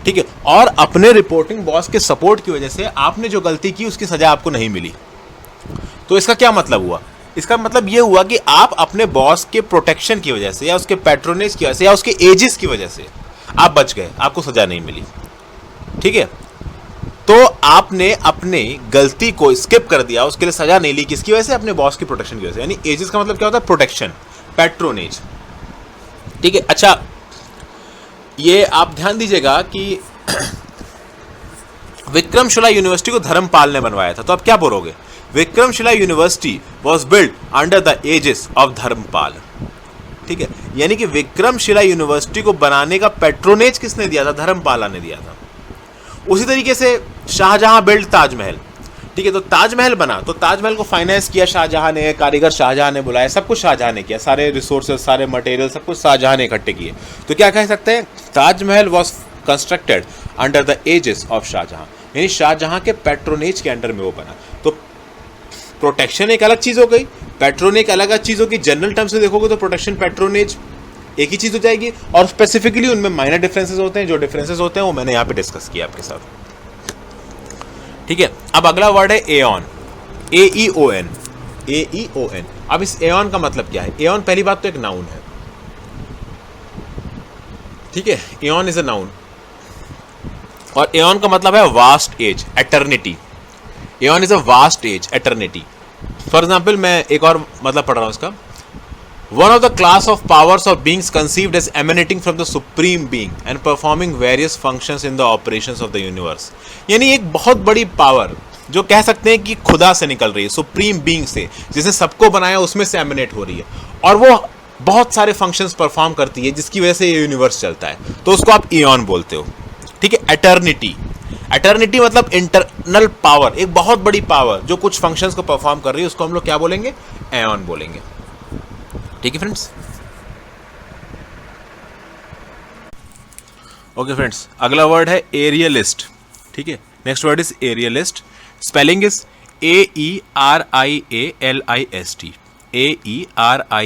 ठीक है, और अपने रिपोर्टिंग बॉस के सपोर्ट की वजह से आपने जो गलती की उसकी सजा आपको नहीं मिली। तो इसका क्या मतलब हुआ? इसका मतलब यह हुआ कि आप अपने बॉस के प्रोटेक्शन की वजह से, या उसके पैट्रोनेज की वजह से, या उसके एजिस की वजह से आप बच गए, आपको सजा नहीं मिली। ठीक है, तो आपने अपने गलती को स्किप कर दिया, उसके लिए सजा नहीं ली, किसकी वजह से? अपने बॉस की प्रोटेक्शन की वजह से। यानी एजिस का मतलब क्या होता है? Protection, patronage. ठीक है, अच्छा ये आप ध्यान दीजिएगा कि विक्रमशिला यूनिवर्सिटी को धर्मपाल ने बनवाया था, तो आप क्या बोलोगे? Vikramshila university was build under the aegis of Dharmapal. ठीक है, यानी कि विक्रमशिला यूनिवर्सिटी को बनाने का पैट्रोनेज किसने दिया था? धर्मपाला ने दिया था। उसी तरीके से शाहजहां बिल्ड ताजमहल। ठीक है, तो ताजमहल बना, तो ताजमहल को फाइनेंस किया शाहजहां ने, कारीगर शाहजहां ने बुलाया, सब कुछ शाहजहां ने किया, सारे रिसोर्सेज, सारे मटेरियल, सब कुछ शाहजहां ने इकट्ठे किए। तो क्या कह सकते हैं? Taj Mahal was constructed under the aegis of Shah Jahan, यानी शाहजहां के पैट्रोनेज के अंडर में वो बना। तो प्रोटेक्शन एक अलग चीज हो गई, पैट्रोनेज एक अलग चीज होगी। जनरल टर्म से देखोगे तो प्रोटेक्शन, पैट्रोनेज एक ही चीज हो जाएगी, और स्पेसिफिकली उनमें माइनर डिफरेंसेस होते हैं। जो डिफरेंसेस होते हैं वो मैंने यहाँ पे डिस्कस किया आपके साथ। ठीक है, अब अगला वर्ड है एऑन, AEON, AEON। अब इस एऑन का मतलब क्या है? एऑन पहली बात तो एक नाउन है। ठीक है, एऑन इज अ नाउन, और एऑन का मतलब है vast age, eternity. Aeon is a vast age, eternity. For example मैं एक और मतलब पढ़ रहा हूं इसका। One of the class of powers of beings conceived as emanating from the supreme being and performing various functions in the operations of the universe। यानी एक बहुत बड़ी पावर जो कह सकते हैं कि खुदा से निकल रही है, सुप्रीम बीइंग से, जिसने सबको बनाया उसमें से एमिनेट हो रही है, और वो बहुत सारे फंक्शंस परफॉर्म करती है जिसकी वजह से ये यूनिवर्स चलता है, तो उसको आप ईऑन बोलते हो। ठीक है, एटर्निटी। एटर्निटी मतलब इंटरनल पावर, एक बहुत बड़ी पावर जो कुछ फंक्शंस को परफॉर्म कर रही है, उसको हम लोग क्या बोलेंगे? एऑन बोलेंगे। ठीक है फ्रेंड्स, ओके फ्रेंड्स, अगला वर्ड है एरियलिस्ट। ठीक है, next word is aerialist. Spelling is AERIALIST,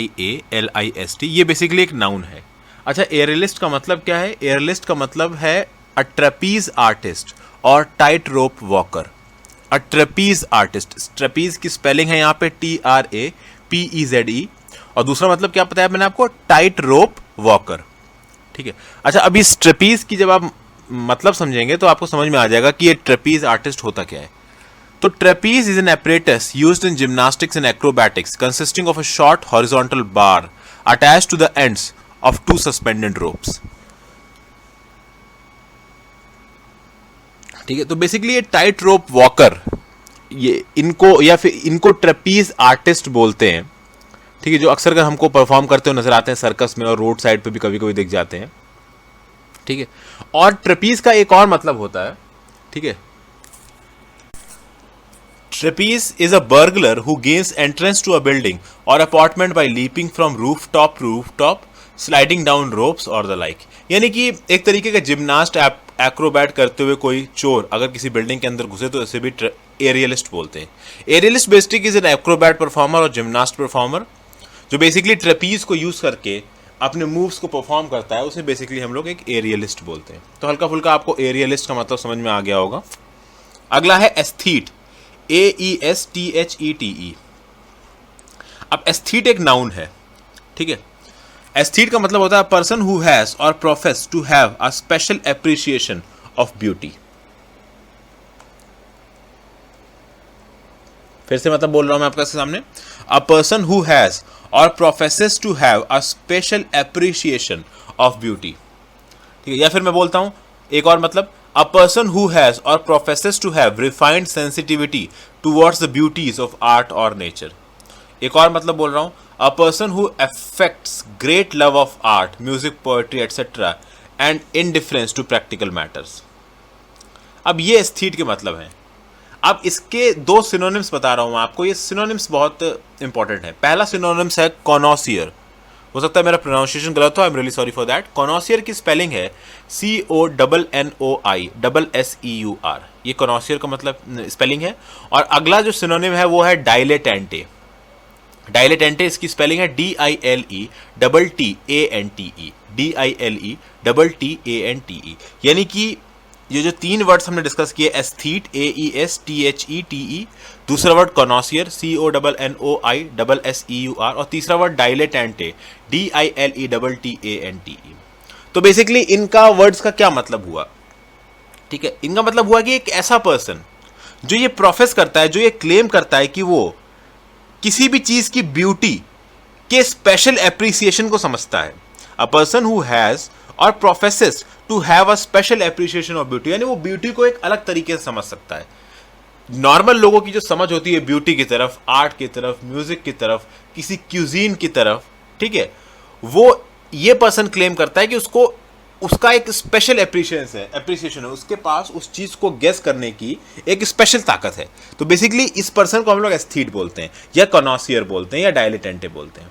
AERIALIST। ये बेसिकली एक नाउन है। अच्छा, एरियलिस्ट का मतलब क्या है? एरियलिस्ट का मतलब है अ ट्रेपीज आर्टिस्ट और टाइट रोप वॉकर। अ ट्रेपीज आर्टिस्ट, ट्रेपीज की स्पेलिंग है यहाँ पे TRAPEZE, और दूसरा मतलब क्या बताया मैंने आपको, टाइट रोप वॉकर। ठीक है, अच्छा अब इस ट्रेपीज की जब आप मतलब समझेंगे तो आपको समझ में आ जाएगा कि ये ट्रेपीज आर्टिस्ट होता क्या है। तो trapeze is an apparatus used in gymnastics and acrobatics consisting of a short horizontal bar attached to the ends of two suspended ropes। ठीक है, तो बेसिकली ये टाइट रोप वॉकर, ये इनको या फिर इनको ट्रेपीज आर्टिस्ट बोलते हैं। ठीक है, जो अक्सर कर हमको परफॉर्म करते हुए नजर आते हैं सर्कस में और रोड साइड पे भी कभी कभी दिख जाते हैं। ठीक है, और ट्रेपीज का एक और मतलब होता है। ठीक है, trapeze is a burglar who gains entrance to a building और apartment by leaping from roof top, sliding down ropes और द लाइक। यानी कि एक तरीके का जिम्नास्ट एक्रोबैट करते हुए कोई चोर अगर किसी बिल्डिंग के अंदर घुसे तो इसे भी एरियलिस्ट बोलते हैं। Aerialist basically is an acrobat performer और जिम्नास्ट परफॉर्मर जो बेसिकली ट्रेपीज को यूज करके अपने मूव्स को परफॉर्म करता है, उसे बेसिकली हम लोग एक एरियलिस्ट बोलते हैं। तो हल्का फुल्का आपको एरियलिस्ट का मतलब समझ में आ गया होगा। अगला है एस्थीट, AESTHETE। अब एस्थीट एक नाउन है। ठीक है, एस्थीट का मतलब होता है person who has or profess to have a special appreciation of beauty. फिर से मतलब बोल रहा हूं मैं आपके सामने, अ person who has or professes to have a special appreciation of beauty. ठीक है, या फिर मैं बोलता हूं एक और मतलब, अ person who has or professes to have refined sensitivity towards the beauties of art or nature. एक और मतलब बोल रहा हूं, a person who affects great love of art, music, poetry etcetera and indifference to practical matters. अब ये aesthete के मतलब हैं। अब इसके दो सिनोनिम्स बता रहा हूं मैं आपको, ये सिनोनिम्स बहुत इंपॉर्टेंट है। पहला सिनोनिम्स है कॉनोसियर। हो सकता है मेरा प्रोनाउंसिएशन गलत हो, I am really sorry for that. Connoisseur की स्पेलिंग है CONNOISSEUR। ये कॉनोसियर का मतलब स्पेलिंग है। और अगला जो सिनोनिम है वो है डाइलेटेंटे। डाइलेटेंटे इसकी स्पेलिंग है DILETTANTE, DILETTANTE। यानी कि ये जो तीन वर्ड्स हमने डिस्कस किए, एस्थीट AESTHETE, दूसरा वर्ड कॉनोसियर CONNOISSEUR, और तीसरा वर्ड डाइलेटेंटे DILETTANTE। तो बेसिकली इनका वर्ड्स का क्या मतलब हुआ? ठीक है, इनका मतलब हुआ कि एक ऐसा पर्सन जो ये प्रोफेस करता है, जो ये क्लेम करता है कि वो किसी भी चीज की ब्यूटी के स्पेशल एप्रिसिएशन को समझता है। A person who has or professes to have a special appreciation of beauty, यानी वो ब्यूटी को एक अलग तरीके से समझ सकता है। नॉर्मल लोगों की जो समझ होती है ब्यूटी की तरफ, आर्ट की तरफ, म्यूजिक की तरफ, किसी क्यूजीन की तरफ, ठीक है, वो ये पर्सन क्लेम करता है कि उसको उसका एक स्पेशल एप्रिसिएशन है, उसके पास उस चीज को गेस करने की एक स्पेशल ताकत है। तो बेसिकली इस पर्सन को हम लोग एस्थीट बोलते हैं, या कॉनोसियर बोलते हैं, या डाइलेटेंटे बोलते हैं।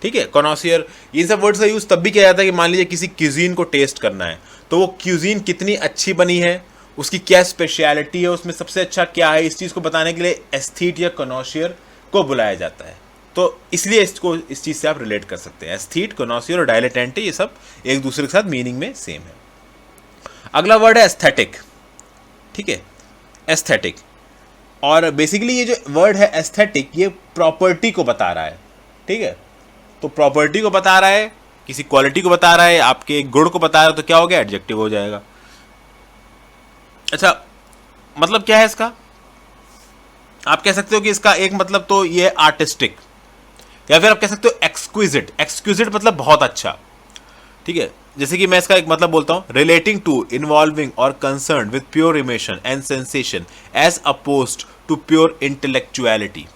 ठीक है, कॉनोसियर, इन सब वर्ड्स का यूज तब भी किया जाता है कि मान लीजिए किसी क्यूजीन को टेस्ट करना है, तो वो क्यूजीन कितनी अच्छी बनी है, उसकी क्या स्पेशलिटी है, उसमें सबसे अच्छा क्या है, इस चीज को बताने के लिए एस्थीट या कॉनोसियर को बुलाया जाता है। तो इसलिए इसको इस चीज से आप रिलेट कर सकते हैं। एस्थीट, कॉनोसियर और डाइलेटेंटे ये सब एक दूसरे के साथ मीनिंग में सेम है। अगला वर्ड है एस्थेटिक। ठीक है, एस्थेटिक, और बेसिकली ये जो वर्ड है एस्थेटिक, ये प्रॉपर्टी को बता रहा है। ठीक है, तो प्रॉपर्टी को बता रहा है, किसी क्वालिटी को बता रहा है, आपके गुण को बता रहा है, तो क्या हो गया, एडजेक्टिव हो जाएगा। अच्छा, मतलब क्या है इसका? आप कह सकते हो कि इसका एक मतलब तो ये आर्टिस्टिक, या फिर आप कह सकते हो एक्सक्विजिट। एक्सक्विजिट मतलब बहुत अच्छा। ठीक है, जैसे कि मैं इसका एक मतलब बोलता हूं, relating to, involving or concern with pure emotion and sensation as opposed to pure intellectuality.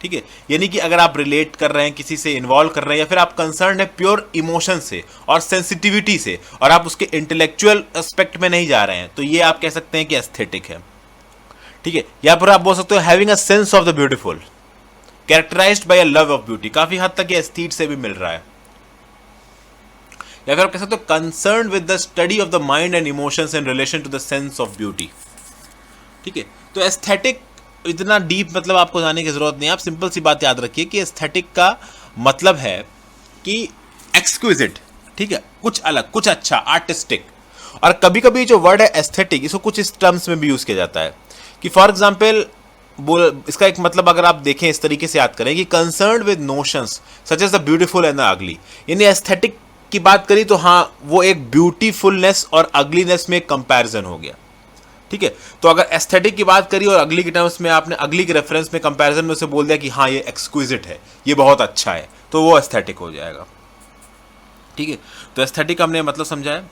ठीक है, यानी कि अगर आप रिलेट कर रहे हैं, किसी से इन्वॉल्व कर रहे हैं, या फिर आप कंसर्न है प्योर इमोशन से और सेंसिटिविटी से, और आप उसके इंटेलेक्चुअल एस्पेक्ट में नहीं जा रहे हैं, तो ये आप कह सकते हैं कि एस्थेटिक है। ठीक है, या फिर आप बोल सकते हो having a sense of the beautiful, characterized by a love of beauty. काफी हद तक ये एस्थीट से भी मिल रहा है। या फिर आप कह सकते हो concern with the study of the mind and emotions in relation to the sense of beauty. ठीक है, तो एस्थेटिक इतना डीप मतलब आपको जाने की जरूरत नहीं है। आप सिंपल सी बात याद रखिए कि एस्थेटिक का मतलब है कि एक्सक्विजिट, ठीक है, कुछ अलग, कुछ अच्छा, आर्टिस्टिक। और कभी कभी जो वर्ड है एस्थेटिक, इसको कुछ इस टर्म्स में भी यूज किया जाता है कि फॉर एग्जाम्पल इसका एक मतलब अगर आप देखें इस तरीके से याद करें कि concern with notions such as the beautiful and the ugly, यानी एस्थेटिक की बात करी तो हाँ वो एक ब्यूटीफुलनेस और अगलीनेस में एक कंपैरिजन हो गया, ठीक है। तो अगर एस्थेटिक की बात करी और अगली के टर्म्स में आपने अगली के रेफरेंस में कंपैरिजन में उसे बोल दिया कि हाँ ये एक्सक्विजिट है, ये बहुत अच्छा है, तो वो एस्थेटिक हो जाएगा, ठीक है। तो एस्थेटिक हमने मतलब समझा है।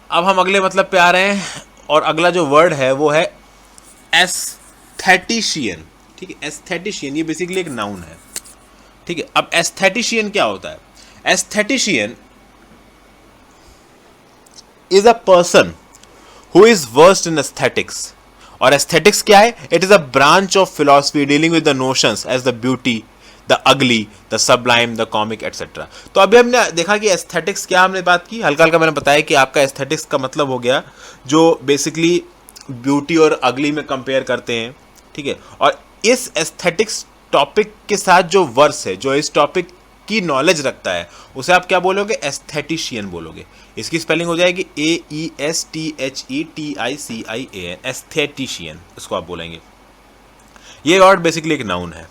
अब हम अगले मतलब पे आ रहे हैं और अगला जो वर्ड है वो है एस्थेटिशियन, ठीक है। एस्थेटिशियन ये बेसिकली एक नाउन है, ठीक है। अब एस्थेटिशियन क्या होता है? Aesthetician is a person who is versed in aesthetics. और एस्थेटिक्स क्या है? It is a branch of philosophy dealing with the notions as the beauty, the ugly, the sublime, the comic etcetera. तो अभी हमने देखा कि एस्थेटिक्स क्या, हमने बात की हल्का हल्का, मैंने बताया कि आपका एस्थेटिक्स का मतलब हो गया जो बेसिकली ब्यूटी और अगली में कंपेयर करते हैं, ठीक है। और इस एस्थेटिक्स टॉपिक के साथ जो वर्स है, जो इस टॉपिक की नॉलेज रखता है, उसे आप क्या बोलोगे? एस्थेटिशियन बोलोगे। इसकी स्पेलिंग हो जाएगी AESTHETICIAN, एस्थेटिशियन, इसको आप बोलेंगे। ये वर्ड बेसिकली एक नाउन है,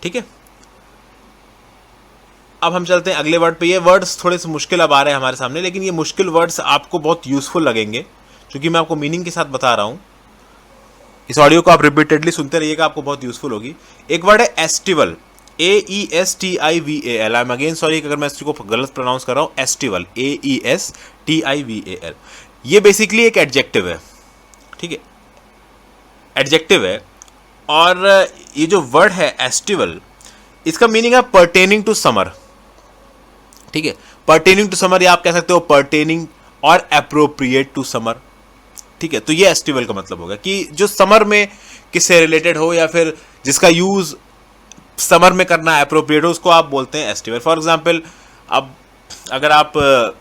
ठीक है। अब हम चलते हैं अगले वर्ड पे। ये वर्ड्स थोड़े से मुश्किल अब आ रहे हैं हमारे सामने, लेकिन ये मुश्किल वर्ड्स आपको बहुत यूजफुल लगेंगे क्योंकि मैं आपको मीनिंग के साथ बता रहा हूं। इस ऑडियो को आप रिपीटेडली सुनते रहिएगा, आपको बहुत यूजफुल होगी। एक वर्ड है एस्टिवल, AESTIVAL। I am again sorry अगर मैं इसको गलत प्रोनाउंस कर रहा हूं। एस्टिवल, AESTIVAL। ये बेसिकली एक एडजेक्टिव है, ठीक है, एडजेक्टिव है। और ये जो वर्ड है एस्टिवल, इसका मीनिंग है पर्टेनिंग टू समर, ठीक है। पर्टेनिंग टू समर, या आप कह सकते हो पर्टेनिंग और एप्रोप्रिएट टू समर, ठीक है। तो ये एस्टिवल का मतलब होगा कि जो समर में किससे रिलेटेड हो या फिर जिसका यूज समर में करना एप्रोप्रिएट हो, उसको आप बोलते हैं एस्टिवल। फॉर एग्जाम्पल, अब अगर आप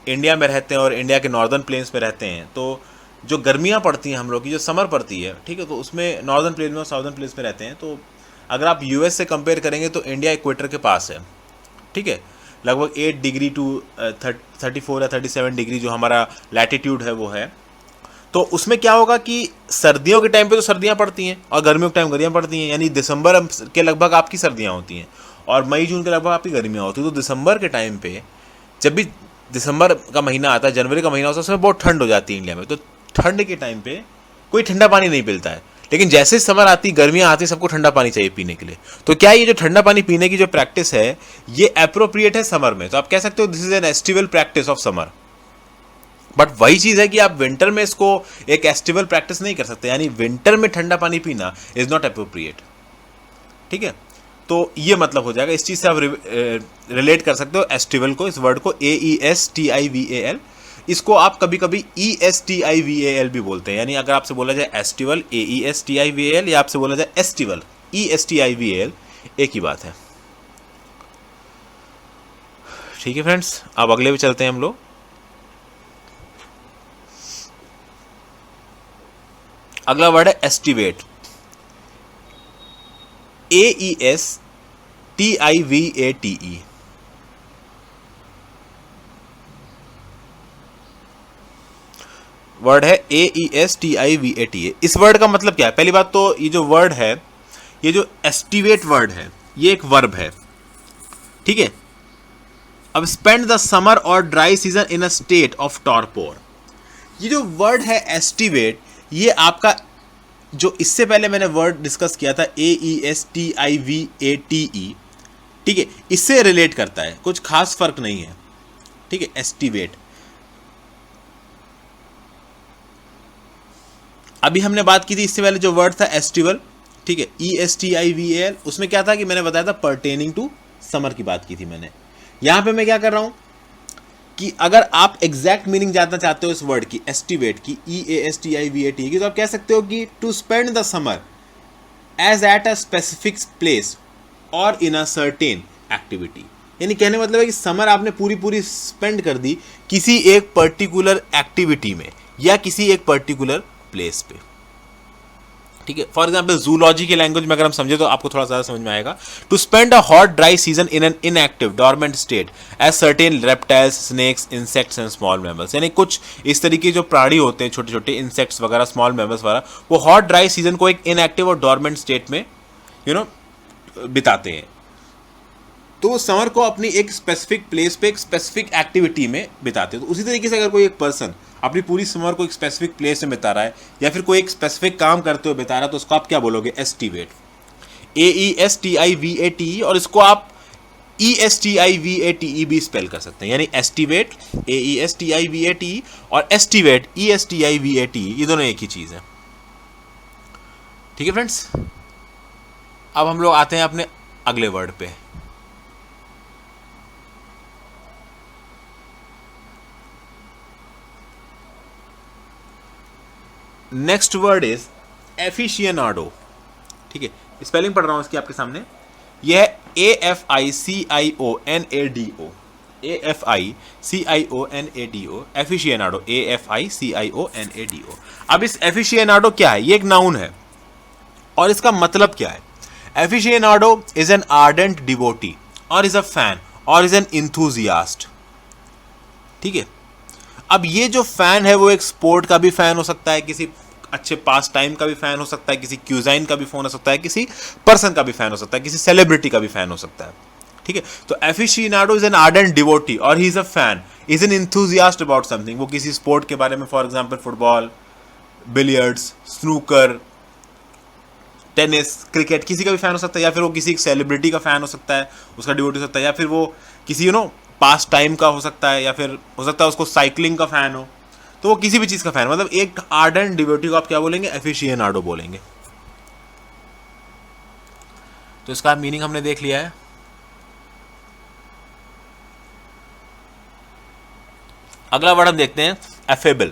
इंडिया में रहते हैं और इंडिया के नॉर्दर्न प्लेन्स में रहते हैं, तो जो गर्मियाँ पड़ती हैं हम लोग की, जो समर पड़ती है, ठीक है, तो उसमें नॉर्दर्न प्लेन में और साउदर्न प्लेन्स में रहते हैं। तो अगर आप यूएस से कंपेयर करेंगे तो इंडिया इक्वेटर के पास है, ठीक है, लगभग 8 डिग्री टू 34 या 37 डिग्री जो हमारा लैटिट्यूड है वो है। तो उसमें क्या होगा कि सर्दियों के टाइम पे तो सर्दियाँ पड़ती हैं और गर्मियों के टाइम गर्मियाँ पड़ती हैं, यानी दिसंबर के लगभग आपकी सर्दियाँ होती हैं और मई जून के लगभग आपकी गर्मियाँ होती हैं। तो दिसंबर के टाइम पे, जब भी दिसंबर का महीना आता है, जनवरी का महीना होता है, उसमें बहुत ठंड हो जाती है इंडिया में। तो ठंड के टाइम पे कोई ठंडा पानी नहीं पिलता है, लेकिन जैसे ही समर आती, गर्मियाँ आती, सबको ठंडा पानी चाहिए पीने के लिए। तो क्या ये जो ठंडा पानी पीने की जो प्रैक्टिस है, ये एप्रोप्रिएट है समर में। तो आप कह सकते हो this is an aestival practice of summer. But वही चीज़ है कि आप विंटर में इसको एक एस्टिवल प्रैक्टिस नहीं कर सकते, यानी विंटर में ठंडा पानी पीना इज नॉट एप्रोप्रिएट, ठीक है। तो ये मतलब हो जाएगा, इस चीज़ से आप रिलेट कर सकते हो एस्टिवल को, इस वर्ड को, AESTIVAL। इसको आप कभी कभी ESTIVAL भी बोलते हैं, यानी अगर आपसे बोला जाए एस्टिवल AESTIVAL या आपसे बोला जाए एस्टिवल ESTIVAL, एक ही बात है, ठीक है फ्रेंड्स। अब अगले पे चलते हैं हम लोग। अगला वर्ड है एस्टिवेट, AESTIVATE। वर्ड है AESTIVATE। इस वर्ड का मतलब क्या है? पहली बात तो ये जो वर्ड है, ये जो एस्टिवेट वर्ड है, ये एक वर्ब है, ठीक है। अब स्पेंड द समर और dry season in a state of torpor. ये जो वर्ड है एस्टिवेट, ये आपका जो इससे पहले मैंने वर्ड डिस्कस किया था AESTIVATE, ठीक है, इससे रिलेट करता है, कुछ खास फर्क नहीं है, ठीक है। एस्टिवेट, अभी हमने बात की थी इससे पहले जो वर्ड था एस्टिवल, ठीक है, ESTIVAL, उसमें क्या था कि मैंने बताया था पर्टेनिंग टू समर की बात की थी मैंने। यहां पे मैं क्या कर रहा हूं कि अगर आप एग्जैक्ट मीनिंग जानना चाहते हो इस वर्ड की, एस्टिवेट की, EASTIVAT की, तो आप कह सकते हो कि to spend the summer as at a specific place और इन अ सर्टेन एक्टिविटी। यानी कहने मतलब है कि समर आपने पूरी स्पेंड कर दी किसी एक पर्टिकुलर एक्टिविटी में या किसी एक पर्टिकुलर प्लेस पे, ठीक है। फॉर एग्जाम्पल जूलॉजी की लैंग्वेज में अगर हम समझे तो आपको थोड़ा ज़्यादा समझ में आएगा। To spend a hot dry season in an inactive dormant state as certain reptiles, snakes, insects and small mammals, यानी कुछ इस तरीके जो प्राणी होते हैं, छोटे छोटे इंसेक्ट्स वगैरह, स्मॉल मैमल्स वगैरह, वो हॉट ड्राई सीजन को एक इनएक्टिव और डॉर्मेंट स्टेट में बिताते हैं। तो समर को अपनी एक स्पेसिफिक प्लेस पे एक स्पेसिफिक एक्टिविटी में बिताते हैं। तो उसी तरीके से अगर कोई एक पर्सन अपनी पूरी समर को एक स्पेसिफिक प्लेस में बिता रहा है या फिर कोई एक स्पेसिफिक काम करते हुए बिता रहा है, तो उसको आप क्या बोलोगे? एस्टिवेट, AESTIVATE, और इसको आप ESTIVATE भी स्पेल कर सकते हैं, यानी एस्टिवेट AESTIVATE और एस्टिवेट ESTIVATE, ये दोनों एक ही चीज़ है। ठीक है फ्रेंड्स, अब हम लोग आते हैं अपने अगले वर्ड पे। Next word is aficionado. ठीक है, स्पेलिंग पढ़ रहा हूं इसकी आपके सामने। यह है AFICIONADO, AFICIONADO, एफिशिएनाडो, AFICIONADO। अब इस एफिशिएनाडो क्या है? ये एक नाउन है और इसका मतलब क्या है? एफिशिएनाडो इज एन आर्डेंट डिवोटी और इज अ फैन और इज एन इंथुजियास्ट। ठीक है, अब ये जो फैन है वो एक स्पोर्ट का भी फैन हो सकता है, किसी अच्छे पास टाइम का भी फैन हो सकता है, किसी क्यूजाइन का भी फैन हो सकता है, किसी पर्सन का भी फैन हो सकता है, किसी सेलिब्रिटी का भी फैन हो सकता है। ठीक है, तो एफिशिएनाडो इज एन आर्डेंट डिवोटी और he is a fan, is an enthusiast about something. वो किसी स्पोर्ट के बारे में, for example football, billiards, snooker, tennis, cricket, किसी का भी फैन हो सकता है, या फिर वो किसी सेलिब्रिटी का फैन हो सकता है, उसका डिवोटी हो सकता है, या फिर वो किसी पास टाइम का हो सकता है, या फिर हो सकता है उसको साइकिलिंग का फैन हो। तो वो किसी भी चीज़ का फैन, मतलब एक आर्डेंट डिवोटी को आप क्या बोलेंगे? एफिशिएनाडो बोलेंगे। तो इसका मीनिंग हमने देख लिया है। अगला वर्ड हम देखते हैं एफेबल,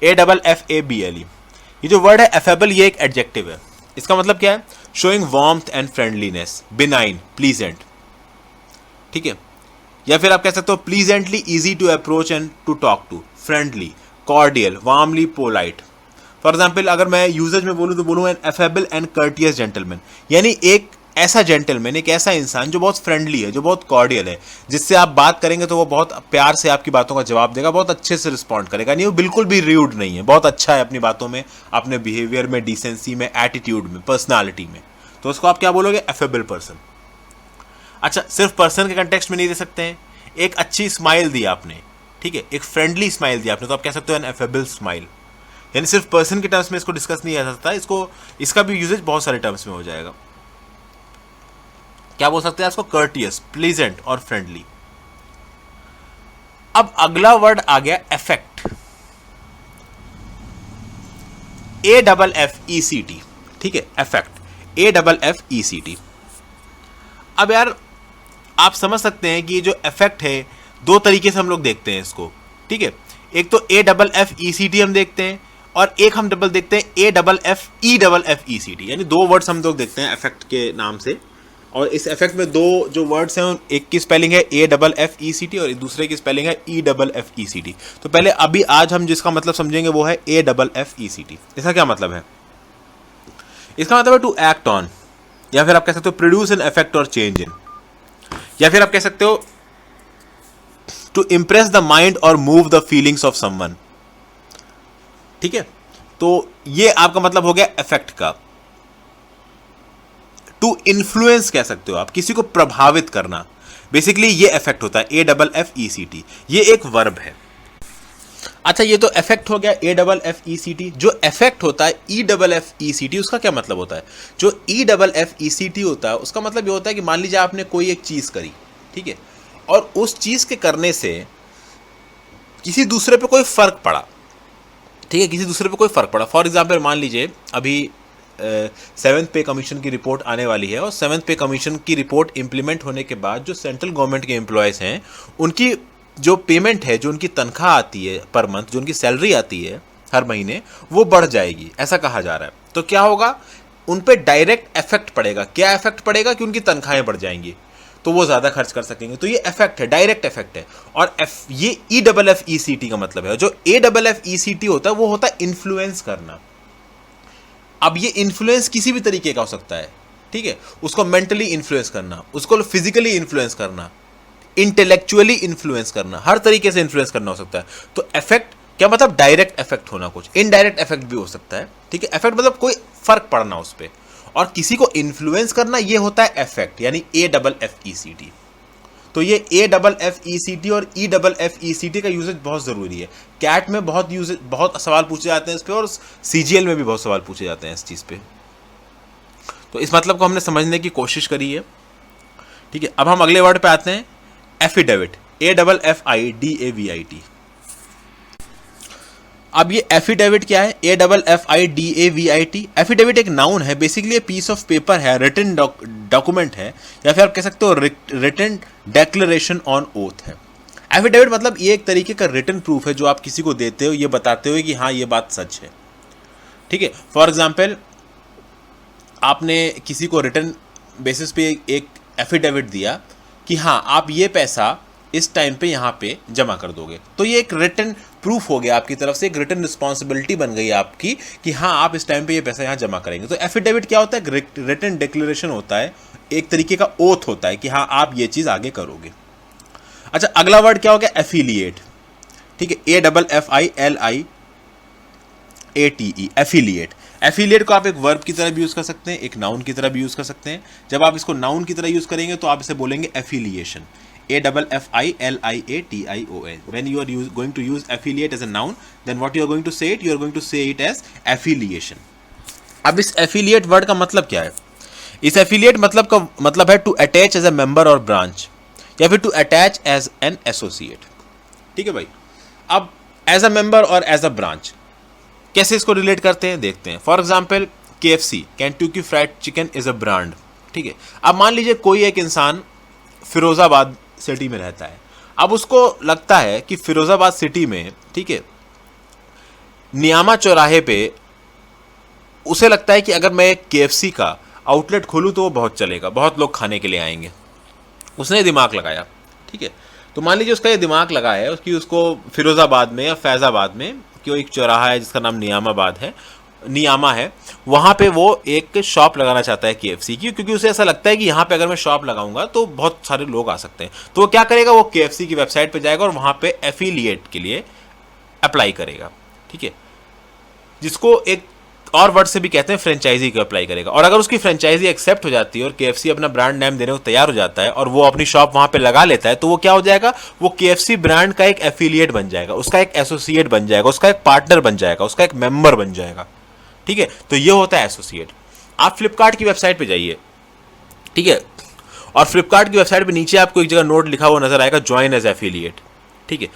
AFFABLE। ये जो वर्ड है एफेबल, ये एक एडजेक्टिव है। इसका मतलब क्या है? Showing warmth and friendliness, benign, pleasant. ठीक है, या फिर आप कह सकते हो pleasantly easy to approach and to talk to, friendly, cordial, warmly polite. For example अगर मैं यूजेज में बोलूँ तो बोलूँ an affable and courteous gentleman, यानी एक ऐसा जेंटलमैन, एक ऐसा इंसान जो बहुत फ्रेंडली है, जो बहुत कॉर्डियल है, जिससे आप बात करेंगे तो वो बहुत प्यार से आपकी बातों का जवाब देगा, बहुत अच्छे से रिस्पॉन्ड करेगा, नहीं वो बिल्कुल भी र्यूड नहीं है, बहुत अच्छा है अपनी बातों में, अपने बिहेवियर में, डिसेंसी में, एटीट्यूड में, पर्सनालिटी में। तो उसको आप क्या बोलोगे? Affable person. अच्छा, सिर्फ पर्सन के कंटेक्स्ट में नहीं दे सकते हैं, एक अच्छी स्माइल दी आपने, ठीक है, एक फ्रेंडली स्माइल दी आपने, तो आप कह सकते हो एन एफेबल स्माइल। यानी सिर्फ पर्सन के टर्म्स में इसको डिस्कस नहीं किया सकता, इसका भी यूजेज बहुत सारे टर्म्स में हो जाएगा। क्या बोल सकते हैं इसको? कर्टियस, प्लीजेंट और फ्रेंडली। अब अगला वर्ड आ गया एफेक्ट, AFFECT। ठीक है, एफेक्ट, AFFECT। अब यार आप समझ सकते हैं कि ये जो इफेक्ट है दो तरीके से हम लोग देखते हैं इसको। ठीक है, एक तो AFFECT हम देखते हैं और एक हम डबल देखते हैं AFFECT, यानी दो वर्ड्स हम लोग देखते हैं इफेक्ट के नाम से। और इस इफेक्ट में दो जो वर्ड्स हैं, एक की स्पेलिंग है AFFECT और दूसरे की स्पेलिंग है EFFECT। तो पहले अभी आज हम जिसका मतलब समझेंगे वो है AFFECT। इसका क्या मतलब है? इसका मतलब है टू एक्ट ऑन, या फिर आप कह सकते हो प्रोड्यूस एन इफेक्ट और चेंज इन, या फिर आप कह सकते हो टू इंप्रेस द माइंड और move the feelings of someone. ठीक है, तो ये आपका मतलब हो गया इफेक्ट का। टू इन्फ्लुएंस कह सकते हो आप, किसी को प्रभावित करना, बेसिकली ये इफेक्ट होता है AFFECT। ये एक वर्ब है। अच्छा, ये तो इफेक्ट हो गया AFFECT। जो इफेक्ट होता है EFFECT, उसका क्या मतलब होता है? जो EFFECT होता है उसका मतलब ये होता है कि मान लीजिए आपने कोई एक चीज़ करी, ठीक है, और उस चीज़ के करने से किसी दूसरे पे कोई फ़र्क पड़ा। ठीक है, किसी दूसरे पे कोई फ़र्क पड़ा। फॉर एग्जाम्पल मान लीजिए अभी 7th पे कमीशन की रिपोर्ट आने वाली है और 7th पे कमीशन की रिपोर्ट इम्प्लीमेंट होने के बाद जो सेंट्रल गवर्नमेंट के एम्प्लॉयज़ हैं उनकी जो पेमेंट है, जो उनकी तनख्वाह आती है पर मंथ, जो उनकी सैलरी आती है हर महीने, वो बढ़ जाएगी, ऐसा कहा जा रहा है। तो क्या होगा? उन पे डायरेक्ट इफेक्ट पड़ेगा। क्या इफेक्ट पड़ेगा? कि उनकी तनख्वाहें बढ़ जाएंगी, तो वो ज़्यादा खर्च कर सकेंगे। तो ये इफेक्ट है, डायरेक्ट इफेक्ट है। और ये EFFECT का मतलब है। जो AFFECT होता है वो होता है इन्फ्लुएंस करना। अब ये इन्फ्लुएंस किसी भी तरीके का हो सकता है, ठीक है, उसको मेंटली इन्फ्लुएंस करना, उसको फिजिकली इन्फ्लुएंस करना, इंटेलेक्चुअली इन्फ्लुएंस करना, हर तरीके से इन्फ्लुएंस करना हो सकता है। तो इफेक्ट क्या मतलब? डायरेक्ट इफेक्ट होना, कुछ इनडायरेक्ट इफेक्ट भी हो सकता है, ठीक है। इफेक्ट मतलब कोई फर्क पड़ना उस पर, और किसी को इन्फ्लुएंस करना, ये होता है इफेक्ट, यानी AFFECT। तो ये AFFECT और EFFECT का यूजेज बहुत ज़रूरी है। कैट में बहुत सवाल पूछे जाते हैं इस पर, और CGL में भी बहुत सवाल पूछे जाते हैं इस चीज़ पे। तो इस मतलब को हमने समझने की कोशिश करी है, ठीक है। अब हम अगले वर्ड पे आते हैं, एफिडेविट, AFFIDAVIT। अब ये एफिडेविट क्या है? AFFIDAVIT। एफिडेविट एक नाउन है, बेसिकली पीस ऑफ पेपर है, रिटन डॉक्यूमेंट है, या फिर आप कह सकते हो रिटन डेक्लेरेशन ऑन ओथ है। एफिडेविट मतलब ये एक तरीके का रिटन प्रूफ है जो आप किसी को देते हो, ये बताते हो कि हाँ ये बात सच है, ठीक है। फॉर एग्जाम्पल, आपने किसी को रिटन बेसिस पे एक एफिडेविट दिया कि हाँ आप ये पैसा इस टाइम पे यहाँ पे जमा कर दोगे, तो ये एक रिटन प्रूफ हो गया आपकी तरफ से, एक रिटन रिस्पॉन्सिबिलिटी बन गई आपकी कि हाँ आप इस टाइम पे ये पैसा यहाँ जमा करेंगे। तो एफिडेविट क्या होता है? रिटन डिक्लेरेशन होता है, एक तरीके का ओथ होता है कि हाँ आप ये चीज़ आगे करोगे। अच्छा, अगला वर्ड क्या हो गया? एफिलिएट, ठीक है, AFFILIATE, एफिलिएट। एफिलिएट को आप एक वर्ब की तरह भी यूज़ कर सकते हैं, एक नाउन की तरह भी यूज़ कर सकते हैं। जब आप इसको नाउन की तरह यूज़ करेंगे तो आप इसे बोलेंगे affiliation, AFFILIATION. When you are going to use affiliate as a noun, then what you are going to say it? You are going to say it as affiliation. अब इस affiliate वर्ड का मतलब क्या है? इस affiliate मतलब का मतलब है to attach as a member or branch, या फिर to attach as an associate, ठीक है भाई। अब as a member और as a branch कैसे इसको रिलेट करते हैं देखते हैं। For example, KFC, Kentucky Fried Chicken is a brand, ठीक है। अब मान लीजिए कोई एक इंसान फिरोजाबाद सिटी में रहता है, अब उसको लगता है कि फिरोजाबाद सिटी में, ठीक है, नियामा चौराहे पे उसे लगता है कि अगर मैं एक KFC का आउटलेट खोलूं तो वो बहुत चलेगा, बहुत लोग खाने के लिए आएंगे। उसने दिमाग लगाया, ठीक है। तो मान लीजिए उसका ये दिमाग लगा है उसको फिरोजाबाद में या फैज़ाबाद में क्यों एक चौराहा है जिसका नाम नियामा है, वहाँ पे वो एक शॉप लगाना चाहता है KFC की, क्योंकि उसे ऐसा लगता है कि यहाँ पे अगर मैं शॉप लगाऊंगा तो बहुत सारे लोग आ सकते हैं। तो वो क्या करेगा? वो KFC की वेबसाइट पे जाएगा और वहाँ पे एफिलिएट के लिए अप्लाई करेगा, ठीक है, जिसको एक और वर्ड से भी कहते हैं फ्रेंचाइजी को अप्लाई करेगा। और अगर उसकी फ्रेंचाइजी एक्सेप्ट हो जाती है और KFC अपना ब्रांड नेम देने को तैयार हो जाता है और वो अपनी शॉप वहाँ पे लगा लेता है, तो वो क्या हो जाएगा? वो KFC ब्रांड का एक एफिलिएट बन जाएगा, उसका एक एसोसिएट बन जाएगा, उसका एक पार्टनर बन जाएगा, उसका एक मेंबर बन जाएगा, ठीक है। तो ये होता है एसोसिएट। आप फ्लिपकार्ट की वेबसाइट पे जाइए, ठीक है, और फ्लिपकार्ट की वेबसाइट पे नीचे आपको एक जगह नोट लिखा हुआ नजर आएगा, ज्वाइन एज एफिलिएट, ठीक है।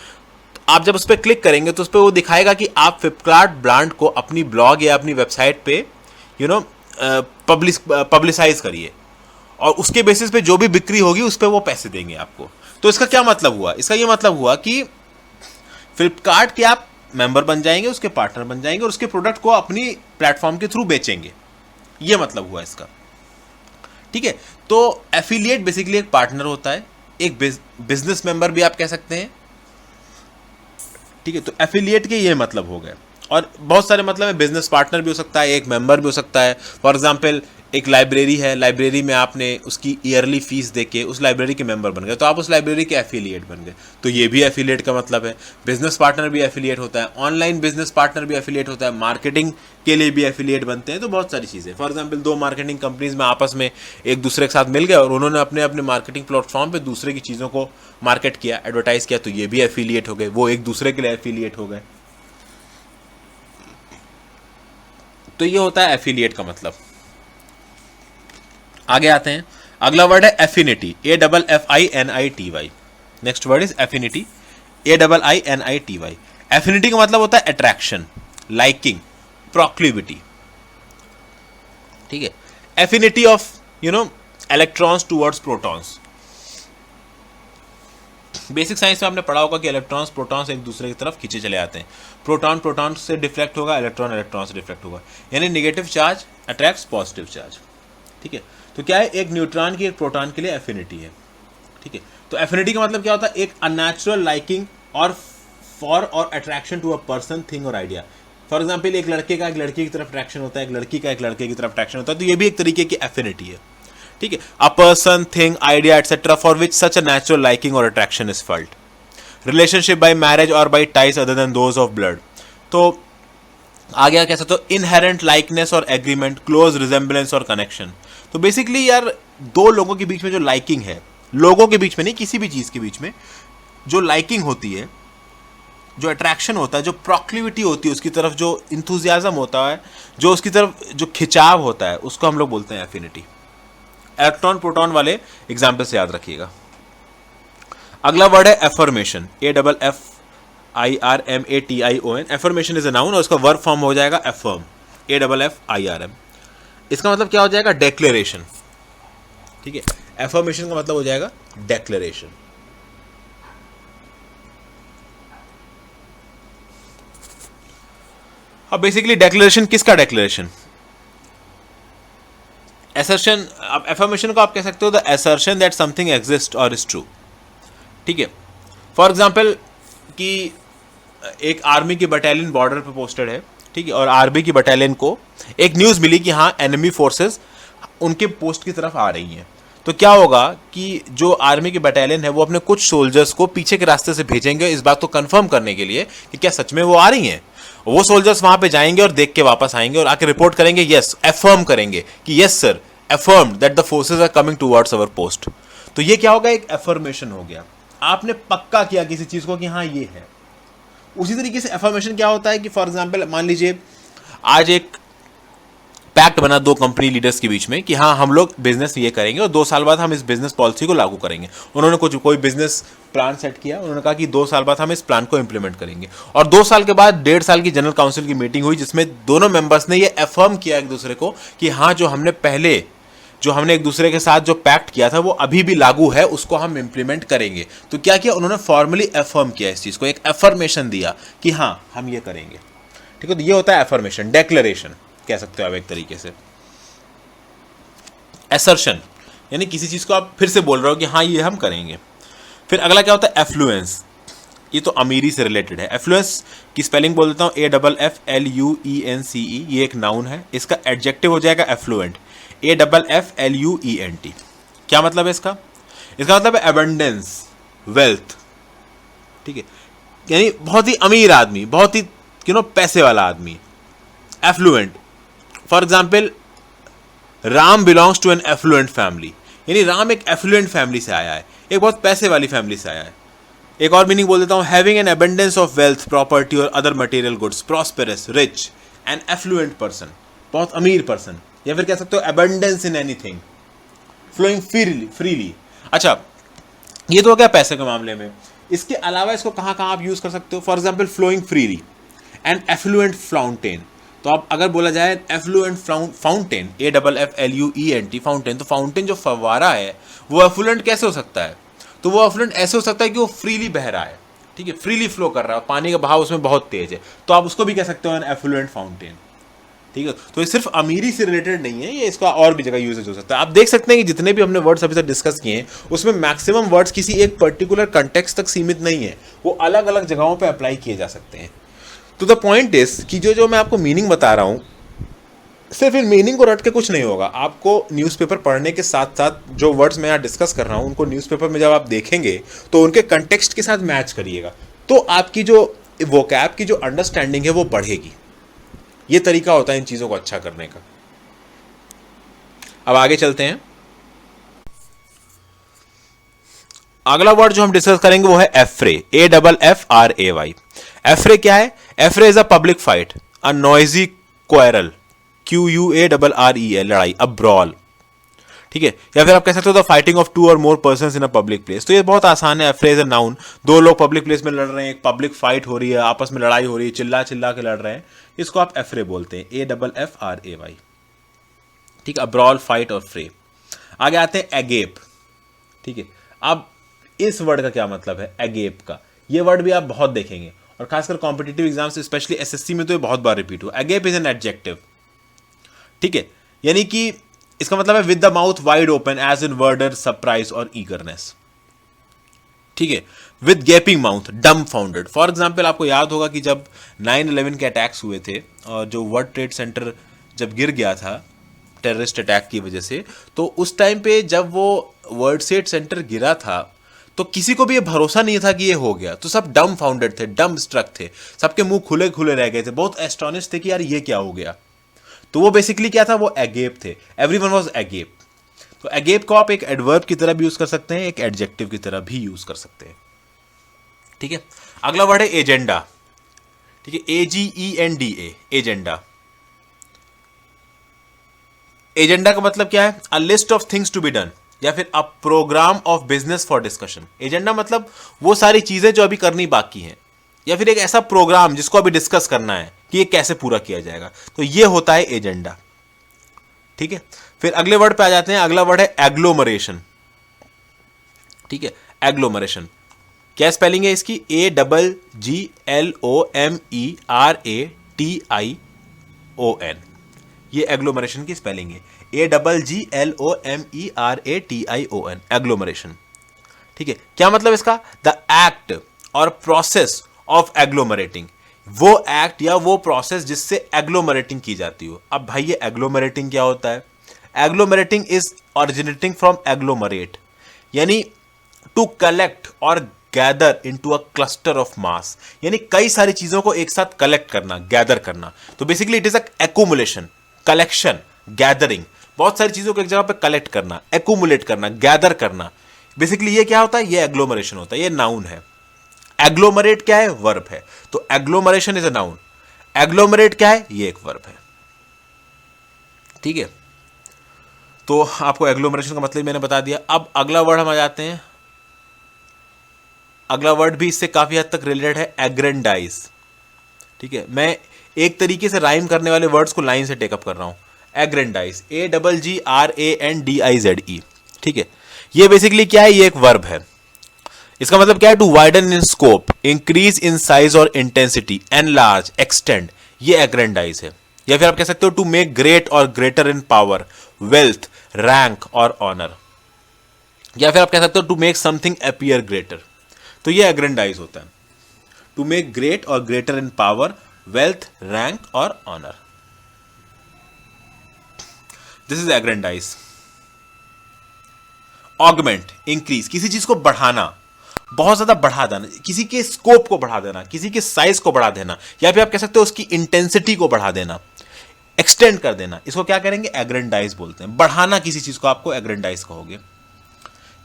तो आप जब उस पर क्लिक करेंगे तो उस पर वो दिखाएगा कि आप फ्लिपकार्ट ब्रांड को अपनी ब्लॉग या अपनी वेबसाइट पे पब्लिसाइज करिए, और उसके बेसिस पे जो भी बिक्री होगी उस पर वो पैसे देंगे आपको। तो इसका क्या मतलब हुआ? इसका ये मतलब हुआ कि फ्लिपकार्ट के आप मेंबर बन जाएंगे, उसके पार्टनर बन जाएंगे और उसके प्रोडक्ट को अपनी प्लेटफॉर्म के थ्रू बेचेंगे, ये मतलब हुआ इसका, ठीक है। तो एफिलिएट बेसिकली एक पार्टनर होता है, एक बिजनेस मेंबर भी आप कह सकते हैं, ठीक है। तो एफिलिएट के ये मतलब हो गए, और बहुत सारे मतलब है, बिजनेस पार्टनर भी हो सकता है, एक मेंबर भी हो सकता है। फॉर एग्जांपल, एक लाइब्रेरी है, लाइब्रेरी में आपने उसकी ईयरली फीस देके उस लाइब्रेरी के मेंबर बन गए, तो आप उस लाइब्रेरी के एफिलिएट बन गए, तो ये भी एफिलिएट का मतलब है। बिजनेस पार्टनर भी एफिलिएट होता है, ऑनलाइन बिजनेस पार्टनर भी एफिलिएट होता है, मार्केटिंग के लिए भी एफिलिएट बनते हैं। तो बहुत सारी चीज़ें, फॉर एग्जाम्पल, दो मार्केटिंग कंपनीज में आपस में एक दूसरे के साथ मिल गए और उन्होंने अपने अपने मार्केटिंग प्लेटफॉर्म पर दूसरे की चीज़ों को मार्केट किया, एडवर्टाइज किया, तो ये भी एफिलिएट हो गए, वो एक दूसरे के लिए एफिलिएट हो गए। तो ये होता है एफिलिएट का मतलब। आगे आते हैं, अगला वर्ड है affinity, AFFINITY। Next word is affinity, AFFINITY। Affinity का मतलब होता है अट्रैक्शन, लाइकिंग, प्रोक्लिविटी, ठीक है। Affinity of electrons towards protons. Basic science में आपने पढ़ा होगा कि इलेक्ट्रॉन्स प्रोटॉन्स एक दूसरे की तरफ खींचे चले आते हैं। प्रोटॉन से डिफ्लेक्ट होगा, इलेक्ट्रॉन से डिफ्लेक्ट होगा, यानी negative charge attracts positive charge, ठीक है। तो क्या है? एक न्यूट्रॉन की एक प्रोटॉन के लिए एफिनिटी है, ठीक है। तो एफिनिटी का मतलब क्या होता है? एक unnatural liking or for or attraction to a person, thing or idea. For example एक लड़के का एक लड़की की तरफ अट्रैक्शन होता है, एक लड़की का एक लड़के की तरफ अट्रैक्शन होता है, तो ये भी एक तरीके की एफिनिटी है, ठीक है। A person, thing, idea etcetera for which such a natural liking और attraction is felt. Relationship by marriage और by ties other than those of blood. तो आगे कह सकते हो इनहेरेंट लाइकनेस और एग्रीमेंट, क्लोज रिजेंबलेंस और कनेक्शन। तो बेसिकली यार दो लोगों के बीच में जो लाइकिंग है, लोगों के बीच में नहीं, किसी भी चीज़ के बीच में जो लाइकिंग होती है, जो अट्रैक्शन होता है, जो प्रोक्लिविटी होती है उसकी तरफ, जो इंथुजियाज्म होता है, जो उसकी तरफ जो खिंचाव होता है, उसको हम लोग बोलते हैं एफिनिटी। इलेक्ट्रॉन प्रोटॉन वाले एग्जाम्पल से याद रखिएगा। अगला वर्ड है affirmation, AFFIRMATION। Affirmation is a noun और उसका वर्ब फॉर्म हो जाएगा एफर्म, AFFIRM। इसका मतलब क्या हो जाएगा? डेक्लेरेशन, ठीक है। एफर्मेशन का मतलब हो जाएगा डेक्लेरेशन। अब बेसिकली डेक्लेरेशन किसका डेक्लेरेशन? असर्शन। अब एफर्मेशन को आप कह सकते हो the assertion that something exist और इज ट्रू, ठीक है। फॉर एग्जाम्पल कि एक आर्मी की बटालियन बॉर्डर पे पोस्टेड है, ठीक है, और आर्मी की बटालियन को एक न्यूज़ मिली कि हाँ एनिमी फोर्सेस उनके पोस्ट की तरफ आ रही हैं। तो क्या होगा कि जो आर्मी की बटालियन है वो अपने कुछ सोल्जर्स को पीछे के रास्ते से भेजेंगे इस बात को कंफर्म करने के लिए कि क्या सच में वो आ रही हैं। वो सोल्जर्स वहां पे जाएंगे और देख के वापस आएंगे और आके रिपोर्ट करेंगे, यस, अफर्म करेंगे कि yes sir, affirmed that the forces are coming towards our post. तो ये क्या होगा? एक अफर्मेशन हो गया, आपने पक्का किया किसी चीज को कि हाँ ये है। उसी तरीके से अफर्मेशन क्या होता है कि फॉर एग्जाम्पल मान लीजिए आज एक पैक्ट बना दो कंपनी लीडर्स के बीच में कि हाँ हम लोग बिजनेस ये करेंगे और 2 साल बाद हम इस बिजनेस पॉलिसी को लागू करेंगे। उन्होंने कोई बिजनेस प्लान सेट किया, उन्होंने कहा कि 2 साल बाद हम इस प्लान को इंप्लीमेंट करेंगे। और 2 साल के बाद 1.5 साल की जनरल काउंसिल की मीटिंग हुई जिसमें दोनों मेंबर्स ने ये अफर्म किया एक दूसरे को कि हाँ जो हमने एक दूसरे के साथ जो पैक्ट किया था वो अभी भी लागू है, उसको हम इंप्लीमेंट करेंगे। तो क्या किया उन्होंने? फॉर्मली अफर्म किया इस चीज को, एक अफर्मेशन दिया कि हाँ हम ये करेंगे, ठीक है। तो ये होता है अफर्मेशन, डेक्लेरेशन कह सकते हो आप एक तरीके से। असर्शन यानी किसी चीज को आप फिर से बोल रहे हो कि हाँ ये हम करेंगे। फिर अगला क्या होता है? एफ्लुएंस। ये तो अमीरी से रिलेटेड है। एफ्लुएंस की स्पेलिंग बोल देता हूँ, AFFLUENCE। ये एक नाउन है, इसका एडजेक्टिव हो जाएगा एफ्लुएंट, AFFLUENT। क्या मतलब है इसका? इसका मतलब है एबंडेंस, वेल्थ, ठीक है, यानी बहुत ही अमीर आदमी, बहुत ही पैसे वाला आदमी। Affluent, for example Ram belongs to an affluent family, यानी राम एक एफ्लुएंट फैमिली से आया है, एक बहुत पैसे वाली फैमिली से आया है। एक और मीनिंग बोल देता हूं, having an abundance of wealth, property और other material goods, prosperous, rich, an affluent person, बहुत अमीर पर्सन। या फिर कह सकते हो abundance in anything, flowing freely. अच्छा, ये तो हो गया पैसे के मामले में। इसके अलावा इसको कहाँ कहाँ आप यूज कर सकते हो? For example flowing freely, an affluent fountain. तो आप अगर बोला जाए एफ्लुएंट फाउंटेन, AFFLUENT, फाउंटेन, तो फाउंटेन जो फव्वारा है वो एफ्लुएंट कैसे हो सकता है? तो वो एफ्लुएंट ऐसे हो सकता है कि वो फ्रीली बह रहा है, ठीक है, फ्रीली फ्लो कर रहा है, पानी का बहाव उसमें बहुत तेज है, तो आप उसको भी कह सकते हो एन एफ्लुएंट फाउंटेन, ठीक है। तो ये सिर्फ अमीरी से रिलेटेड नहीं है, ये इसका और भी जगह यूजेज हो सकता है। आप देख सकते हैं कि जितने भी हमने वर्ड्स अभी तक डिस्कस किए हैं उसमें मैक्सिमम वर्ड्स किसी एक पर्टिकुलर कंटेक्स्ट तक सीमित नहीं है, वो अलग अलग जगहों पे अप्लाई किए जा सकते हैं। तो द पॉइंट इज कि जो मैं आपको मीनिंग बता रहा हूं, सिर्फ इन मीनिंग को रट के कुछ नहीं होगा। आपको न्यूज़पेपर पढ़ने के साथ साथ जो वर्ड्स मैं यहाँ डिस्कस कर रहा हूँ उनको न्यूज़पेपर में जब आप देखेंगे तो उनके कंटेक्स्ट के साथ मैच करिएगा, तो आपकी जो वोकैब की जो अंडरस्टैंडिंग है वो बढ़ेगी। ये तरीका होता है इन चीज़ों को अच्छा करने का। अब आगे चलते हैं। अगला वर्ड जो हम डिस्कस करेंगे वो है एफ्रे, AFFRAY। एफ्रे क्या है? Affray is a public fight, a noisy quarrel, QUARREL, लड़ाई, अ ब्रॉल, ठीक है। या फिर आप कह सकते हो द फाइटिंग ऑफ 2 और more persons in a public place. तो ये बहुत आसान है। एफ्रे इज अ नाउन, 2 लोग पब्लिक प्लेस में लड़ रहे हैं, एक पब्लिक फाइट हो रही है, आपस में लड़ाई हो रही है, चिल्ला चिल्ला के लड़ रहे हैं, इसको आप एफ्रे बोलते हैं, AFFRAY, ठीक है, ब्रॉल, फाइट और फ्रे। आगे आते हैं एगेप, ठीक है। अब इस वर्ड का क्या मतलब है? एगेप का ये वर्ड भी आप बहुत देखेंगे और खासकर कॉम्पिटिटिव एग्जाम्स स्पेशली SSC में तो ये बहुत बार रिपीट हुआ। एगेप इज एन एडजेक्टिव, ठीक है, यानी कि इसका मतलब है with the mouth wide open, as in wonder, surprise और ईगरनेस, ठीक है, with gaping mouth, dumbfounded. For example आपको याद होगा कि जब 9/11 के अटैक्स हुए थे और जो वर्ल्ड ट्रेड सेंटर जब गिर गया था टेररिस्ट अटैक की वजह से, तो उस टाइम पे जब वो वर्ल्ड ट्रेड सेंटर गिरा था तो किसी को भी ये भरोसा नहीं था कि ये हो गया, तो सब डम फाउंडेड थे, डम स्ट्रक थे, सबके मुंह खुले खुले रह गए थे, बहुत एस्टोनिश थे कि यार ये क्या हो गया। तो वो बेसिकली क्या था, वो एगेप थे, एवरीवन वाज एगेप। तो एगेप को आप एक एडवर्ब की तरह भी यूज कर सकते हैं, एक एडजेक्टिव की तरह भी यूज कर सकते हैं। ठीक है, अगला वर्ड है एजेंडा। ठीक है, AGENDA, एजेंडा। एजेंडा का मतलब क्या है, a list of things to be done, या फिर a programme of business for discussion. Agenda मतलब वो सारी चीजें जो अभी करनी बाकी हैं, या फिर एक ऐसा प्रोग्राम जिसको अभी डिस्कस करना है कि ये कैसे पूरा किया जाएगा, तो ये होता है एजेंडा। ठीक है, फिर अगले वर्ड पे आ जाते हैं। अगला वर्ड है एग्लोमरेशन। ठीक है, एग्लोमरेशन क्या स्पेलिंग है इसकी, AGGLOMERATION, ये एग्लोमरेशन की स्पेलिंग है, AGGLOMERATION, एग्लोमरेशन। ठीक है, क्या मतलब इसका, द एक्ट और प्रोसेस ऑफ एग्लोमरेटिंग, वो एक्ट या वो प्रोसेस जिससे एग्लोमरेटिंग की जाती हो। अब भाई ये एग्लोमरेटिंग क्या होता है, एग्लोमरेटिंग इज ओरिजिनेटिंग फ्रॉम एग्लोमरेट, यानी टू कलेक्ट और gather into a cluster of mass, यानी कई सारी चीजों को एक साथ कलेक्ट करना, गैदर करना। तो basically it is a accumulation, collection, gathering, बहुत सारी चीजों को एक जगह पे कलेक्ट करना, एक्यूमुलेट करना, गैदर करना। बेसिकली ये क्या होता है, ये एग्लोमरेशन होता है, ये नाउन है। एग्लोमरेट क्या है, वर्ब है, तो agglomeration is a noun. Agglomerate क्या है, ये एक वर्ब है। ठीक है, तो आपको एग्लोमरेशन का मतलब मैंने बता दिया। अब अगला वर्ड हम आ जाते हैं। अगला वर्ड भी इससे काफी हद तक रिलेटेड है, एग्रेंडाइज। ठीक है, मैं एक तरीके से राइम करने वाले वर्ड्स को लाइन से टेकअप कर रहा हूं। Aggrandise, AGGRANDIZE। ठीक है, ये बेसिकली क्या है, ये एक वर्ब है। इसका मतलब क्या है, to widen in scope, increase in size और इंटेंसिटी, एनलार्ज, एक्सटेंड, ये एग्रेंडाइज है। या फिर आप कह सकते हो टू मेक ग्रेट और greater in power, wealth, rank और ऑनर। या फिर आप कह सकते हो to make something appear greater, तो ये एग्रेंडाइज होता है, टू मेक ग्रेट और greater in power, wealth, rank और honour, this is aggrandize. Augment, increase, किसी चीज को बढ़ाना, बहुत ज्यादा बढ़ा देना, किसी के स्कोप को बढ़ा देना, किसी के साइज को बढ़ा देना, या फिर आप कह सकते हो उसकी इंटेंसिटी को बढ़ा देना, एक्सटेंड कर देना, इसको क्या करेंगे, एग्रेंडाइज बोलते हैं। बढ़ाना किसी चीज को आपको एग्रेंडाइज कहोगे।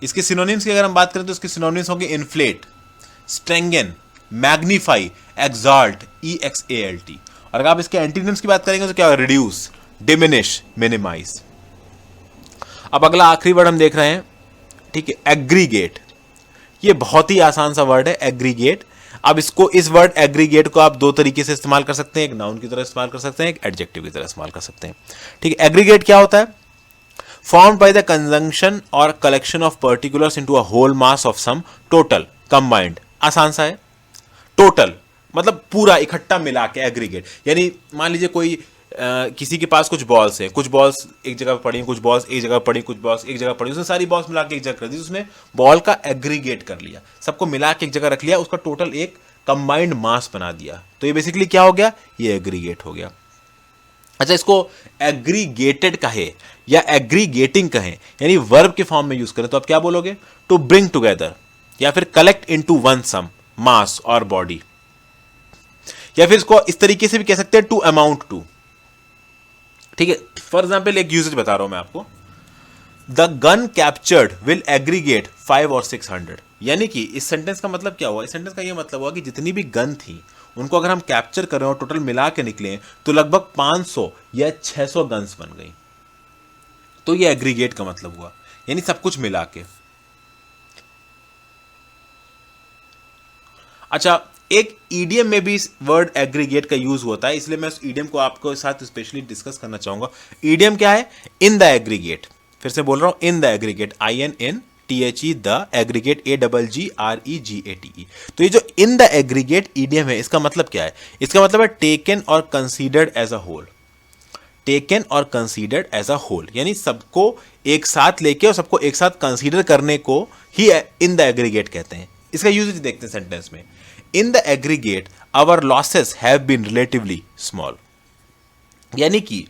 इसके सिनोनिम्स की अगर हम बात करें तो इसके सिनोनिम्स होंगे इन्फ्लेट, स्ट्रेंगन, मैग्नीफाई, एक्सॉल्ट, EXALT। और अगर आप इसके एंटीनिम्स की बात करेंगे तो क्या होगा, रिड्यूस, डिमिनिश, मिनिमाइज। अब अगला आखिरी वर्ड हम देख रहे हैं। ठीक है, एग्रीगेट, ये बहुत ही आसान सा वर्ड है, एग्रीगेट। अब इसको, इस वर्ड एग्रीगेट को आप दो तरीके से इस्तेमाल कर सकते हैं, एक नाउन की तरह इस्तेमाल कर सकते हैं, एक एडजेक्टिव की तरह इस्तेमाल कर सकते हैं। ठीक है, एग्रीगेट क्या होता है, formed by the conjunction or collection of particulars into a whole mass of some total combined। आसान सा है, टोटल मतलब पूरा इकट्ठा मिला के एग्रीगेट। यानी मान लीजिए कोई किसी के पास कुछ बॉल्स हैं, कुछ बॉल्स एक जगह पड़ी, कुछ बॉल्स एक जगह पड़ी, कुछ बॉल्स एक जगह पड़ी, उसने सारी बॉल्स मिला के एक जगह कर दी, उसने बॉल का एग्रीगेट कर लिया, सबको मिला के एक जगह रख लिया, उसका टोटल एक कंबाइंड मास बना दिया। तो ये बेसिकली क्या हो गया, ये एग्रीगेट हो गया। अच्छा, इसको एग्रीगेटेड कहे या एग्रीगेटिंग कहें, यानी वर्ब के फॉर्म में यूज करें तो आप क्या बोलोगे, टू ब्रिंग टुगेदर, या फिर कलेक्ट इनटू वन सम, मास और बॉडी। या फिर इसको इस तरीके से भी कह सकते हैं, टू अमाउंट टू। ठीक है, फॉर एग्जाम्पल एक यूजेज बता रहा हूं मैं आपको, the gun captured will aggregate 500 or 600। यानी कि इस सेंटेंस का मतलब क्या हुआ, इस सेंटेंस का यह मतलब हुआ कि जितनी भी गन थी उनको अगर हम कैप्चर करें और टोटल मिला के निकले तो लगभग 500 या 600 गन्स बन गई। तो ये एग्रीगेट का मतलब हुआ, यानी सब कुछ मिला के। अच्छा, एक ईडियम में भी इस वर्ड एग्रीगेट का यूज होता है, इसलिए मैं उस ईडियम को आपको साथ स्पेशली डिस्कस करना चाहूंगा। ईडियम क्या है, इन द एग्रीगेट। फिर से बोल रहा हूं, इन the aggregate, INNTHE, the aggregate, AGGREGATE। तो ये जो इन द एग्रीगेट ईडियम है, इसका मतलब क्या है, इसका मतलब है taken or considered as a whole. Taken or considered as a whole, यानी सबको एक साथ लेके और सबको एक साथ कंसीडर करने को ही इन द एग्रीगेट कहते हैं। इसका यूजेज देखते हैं सेंटेंस में। In the aggregate our losses have been relatively small. यानी कि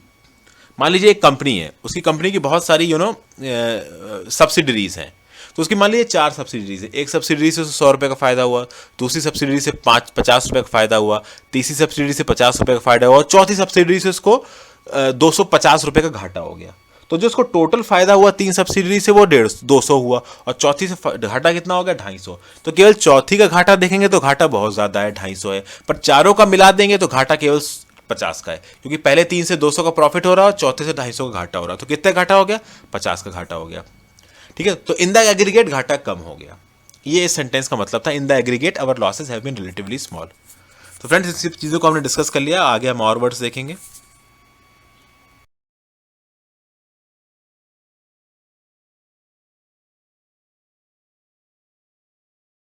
मान लीजिए एक कंपनी है, उसकी कंपनी की बहुत सारी सब्सिडरीज हैं, तो उसकी मान लीजिए 4 सब्सिडरीज है। एक सब्सिडरी से 100 रुपये का फायदा हुआ, दूसरी सब्सिडरी से 50 रुपये का फायदा हुआ, तीसरी सब्सिडरी से 50 रुपये का फायदा हुआ, और चौथी सब्सिडरी से उसको 250 रुपये का घाटा हो गया। तो जो उसको टोटल फायदा हुआ 3 सब्सिडरी से वो 200 हुआ, और चौथी से घाटा कितना हो गया 250। तो केवल चौथी का घाटा देखेंगे तो घाटा बहुत ज़्यादा है, 250 है, पर चारों का मिला देंगे तो घाटा केवल 50 का है, क्योंकि पहले 3 से 200 का प्रॉफिट हो रहा है और चौथे से 250 का घाटा हो रहा है। तो कितने घाटा हो गया? 50 का घाटा हो गया। ठीक है, तो इन द एग्रीगेट घाटा कम हो गया। ये इस सेंटेंस का मतलब था, in the aggregate our losses have been relatively small. तो फ्रेंड्स, इस चीज़ों को हमने डिस्कस कर लिया, आगे हम और वर्ड्स देखेंगे।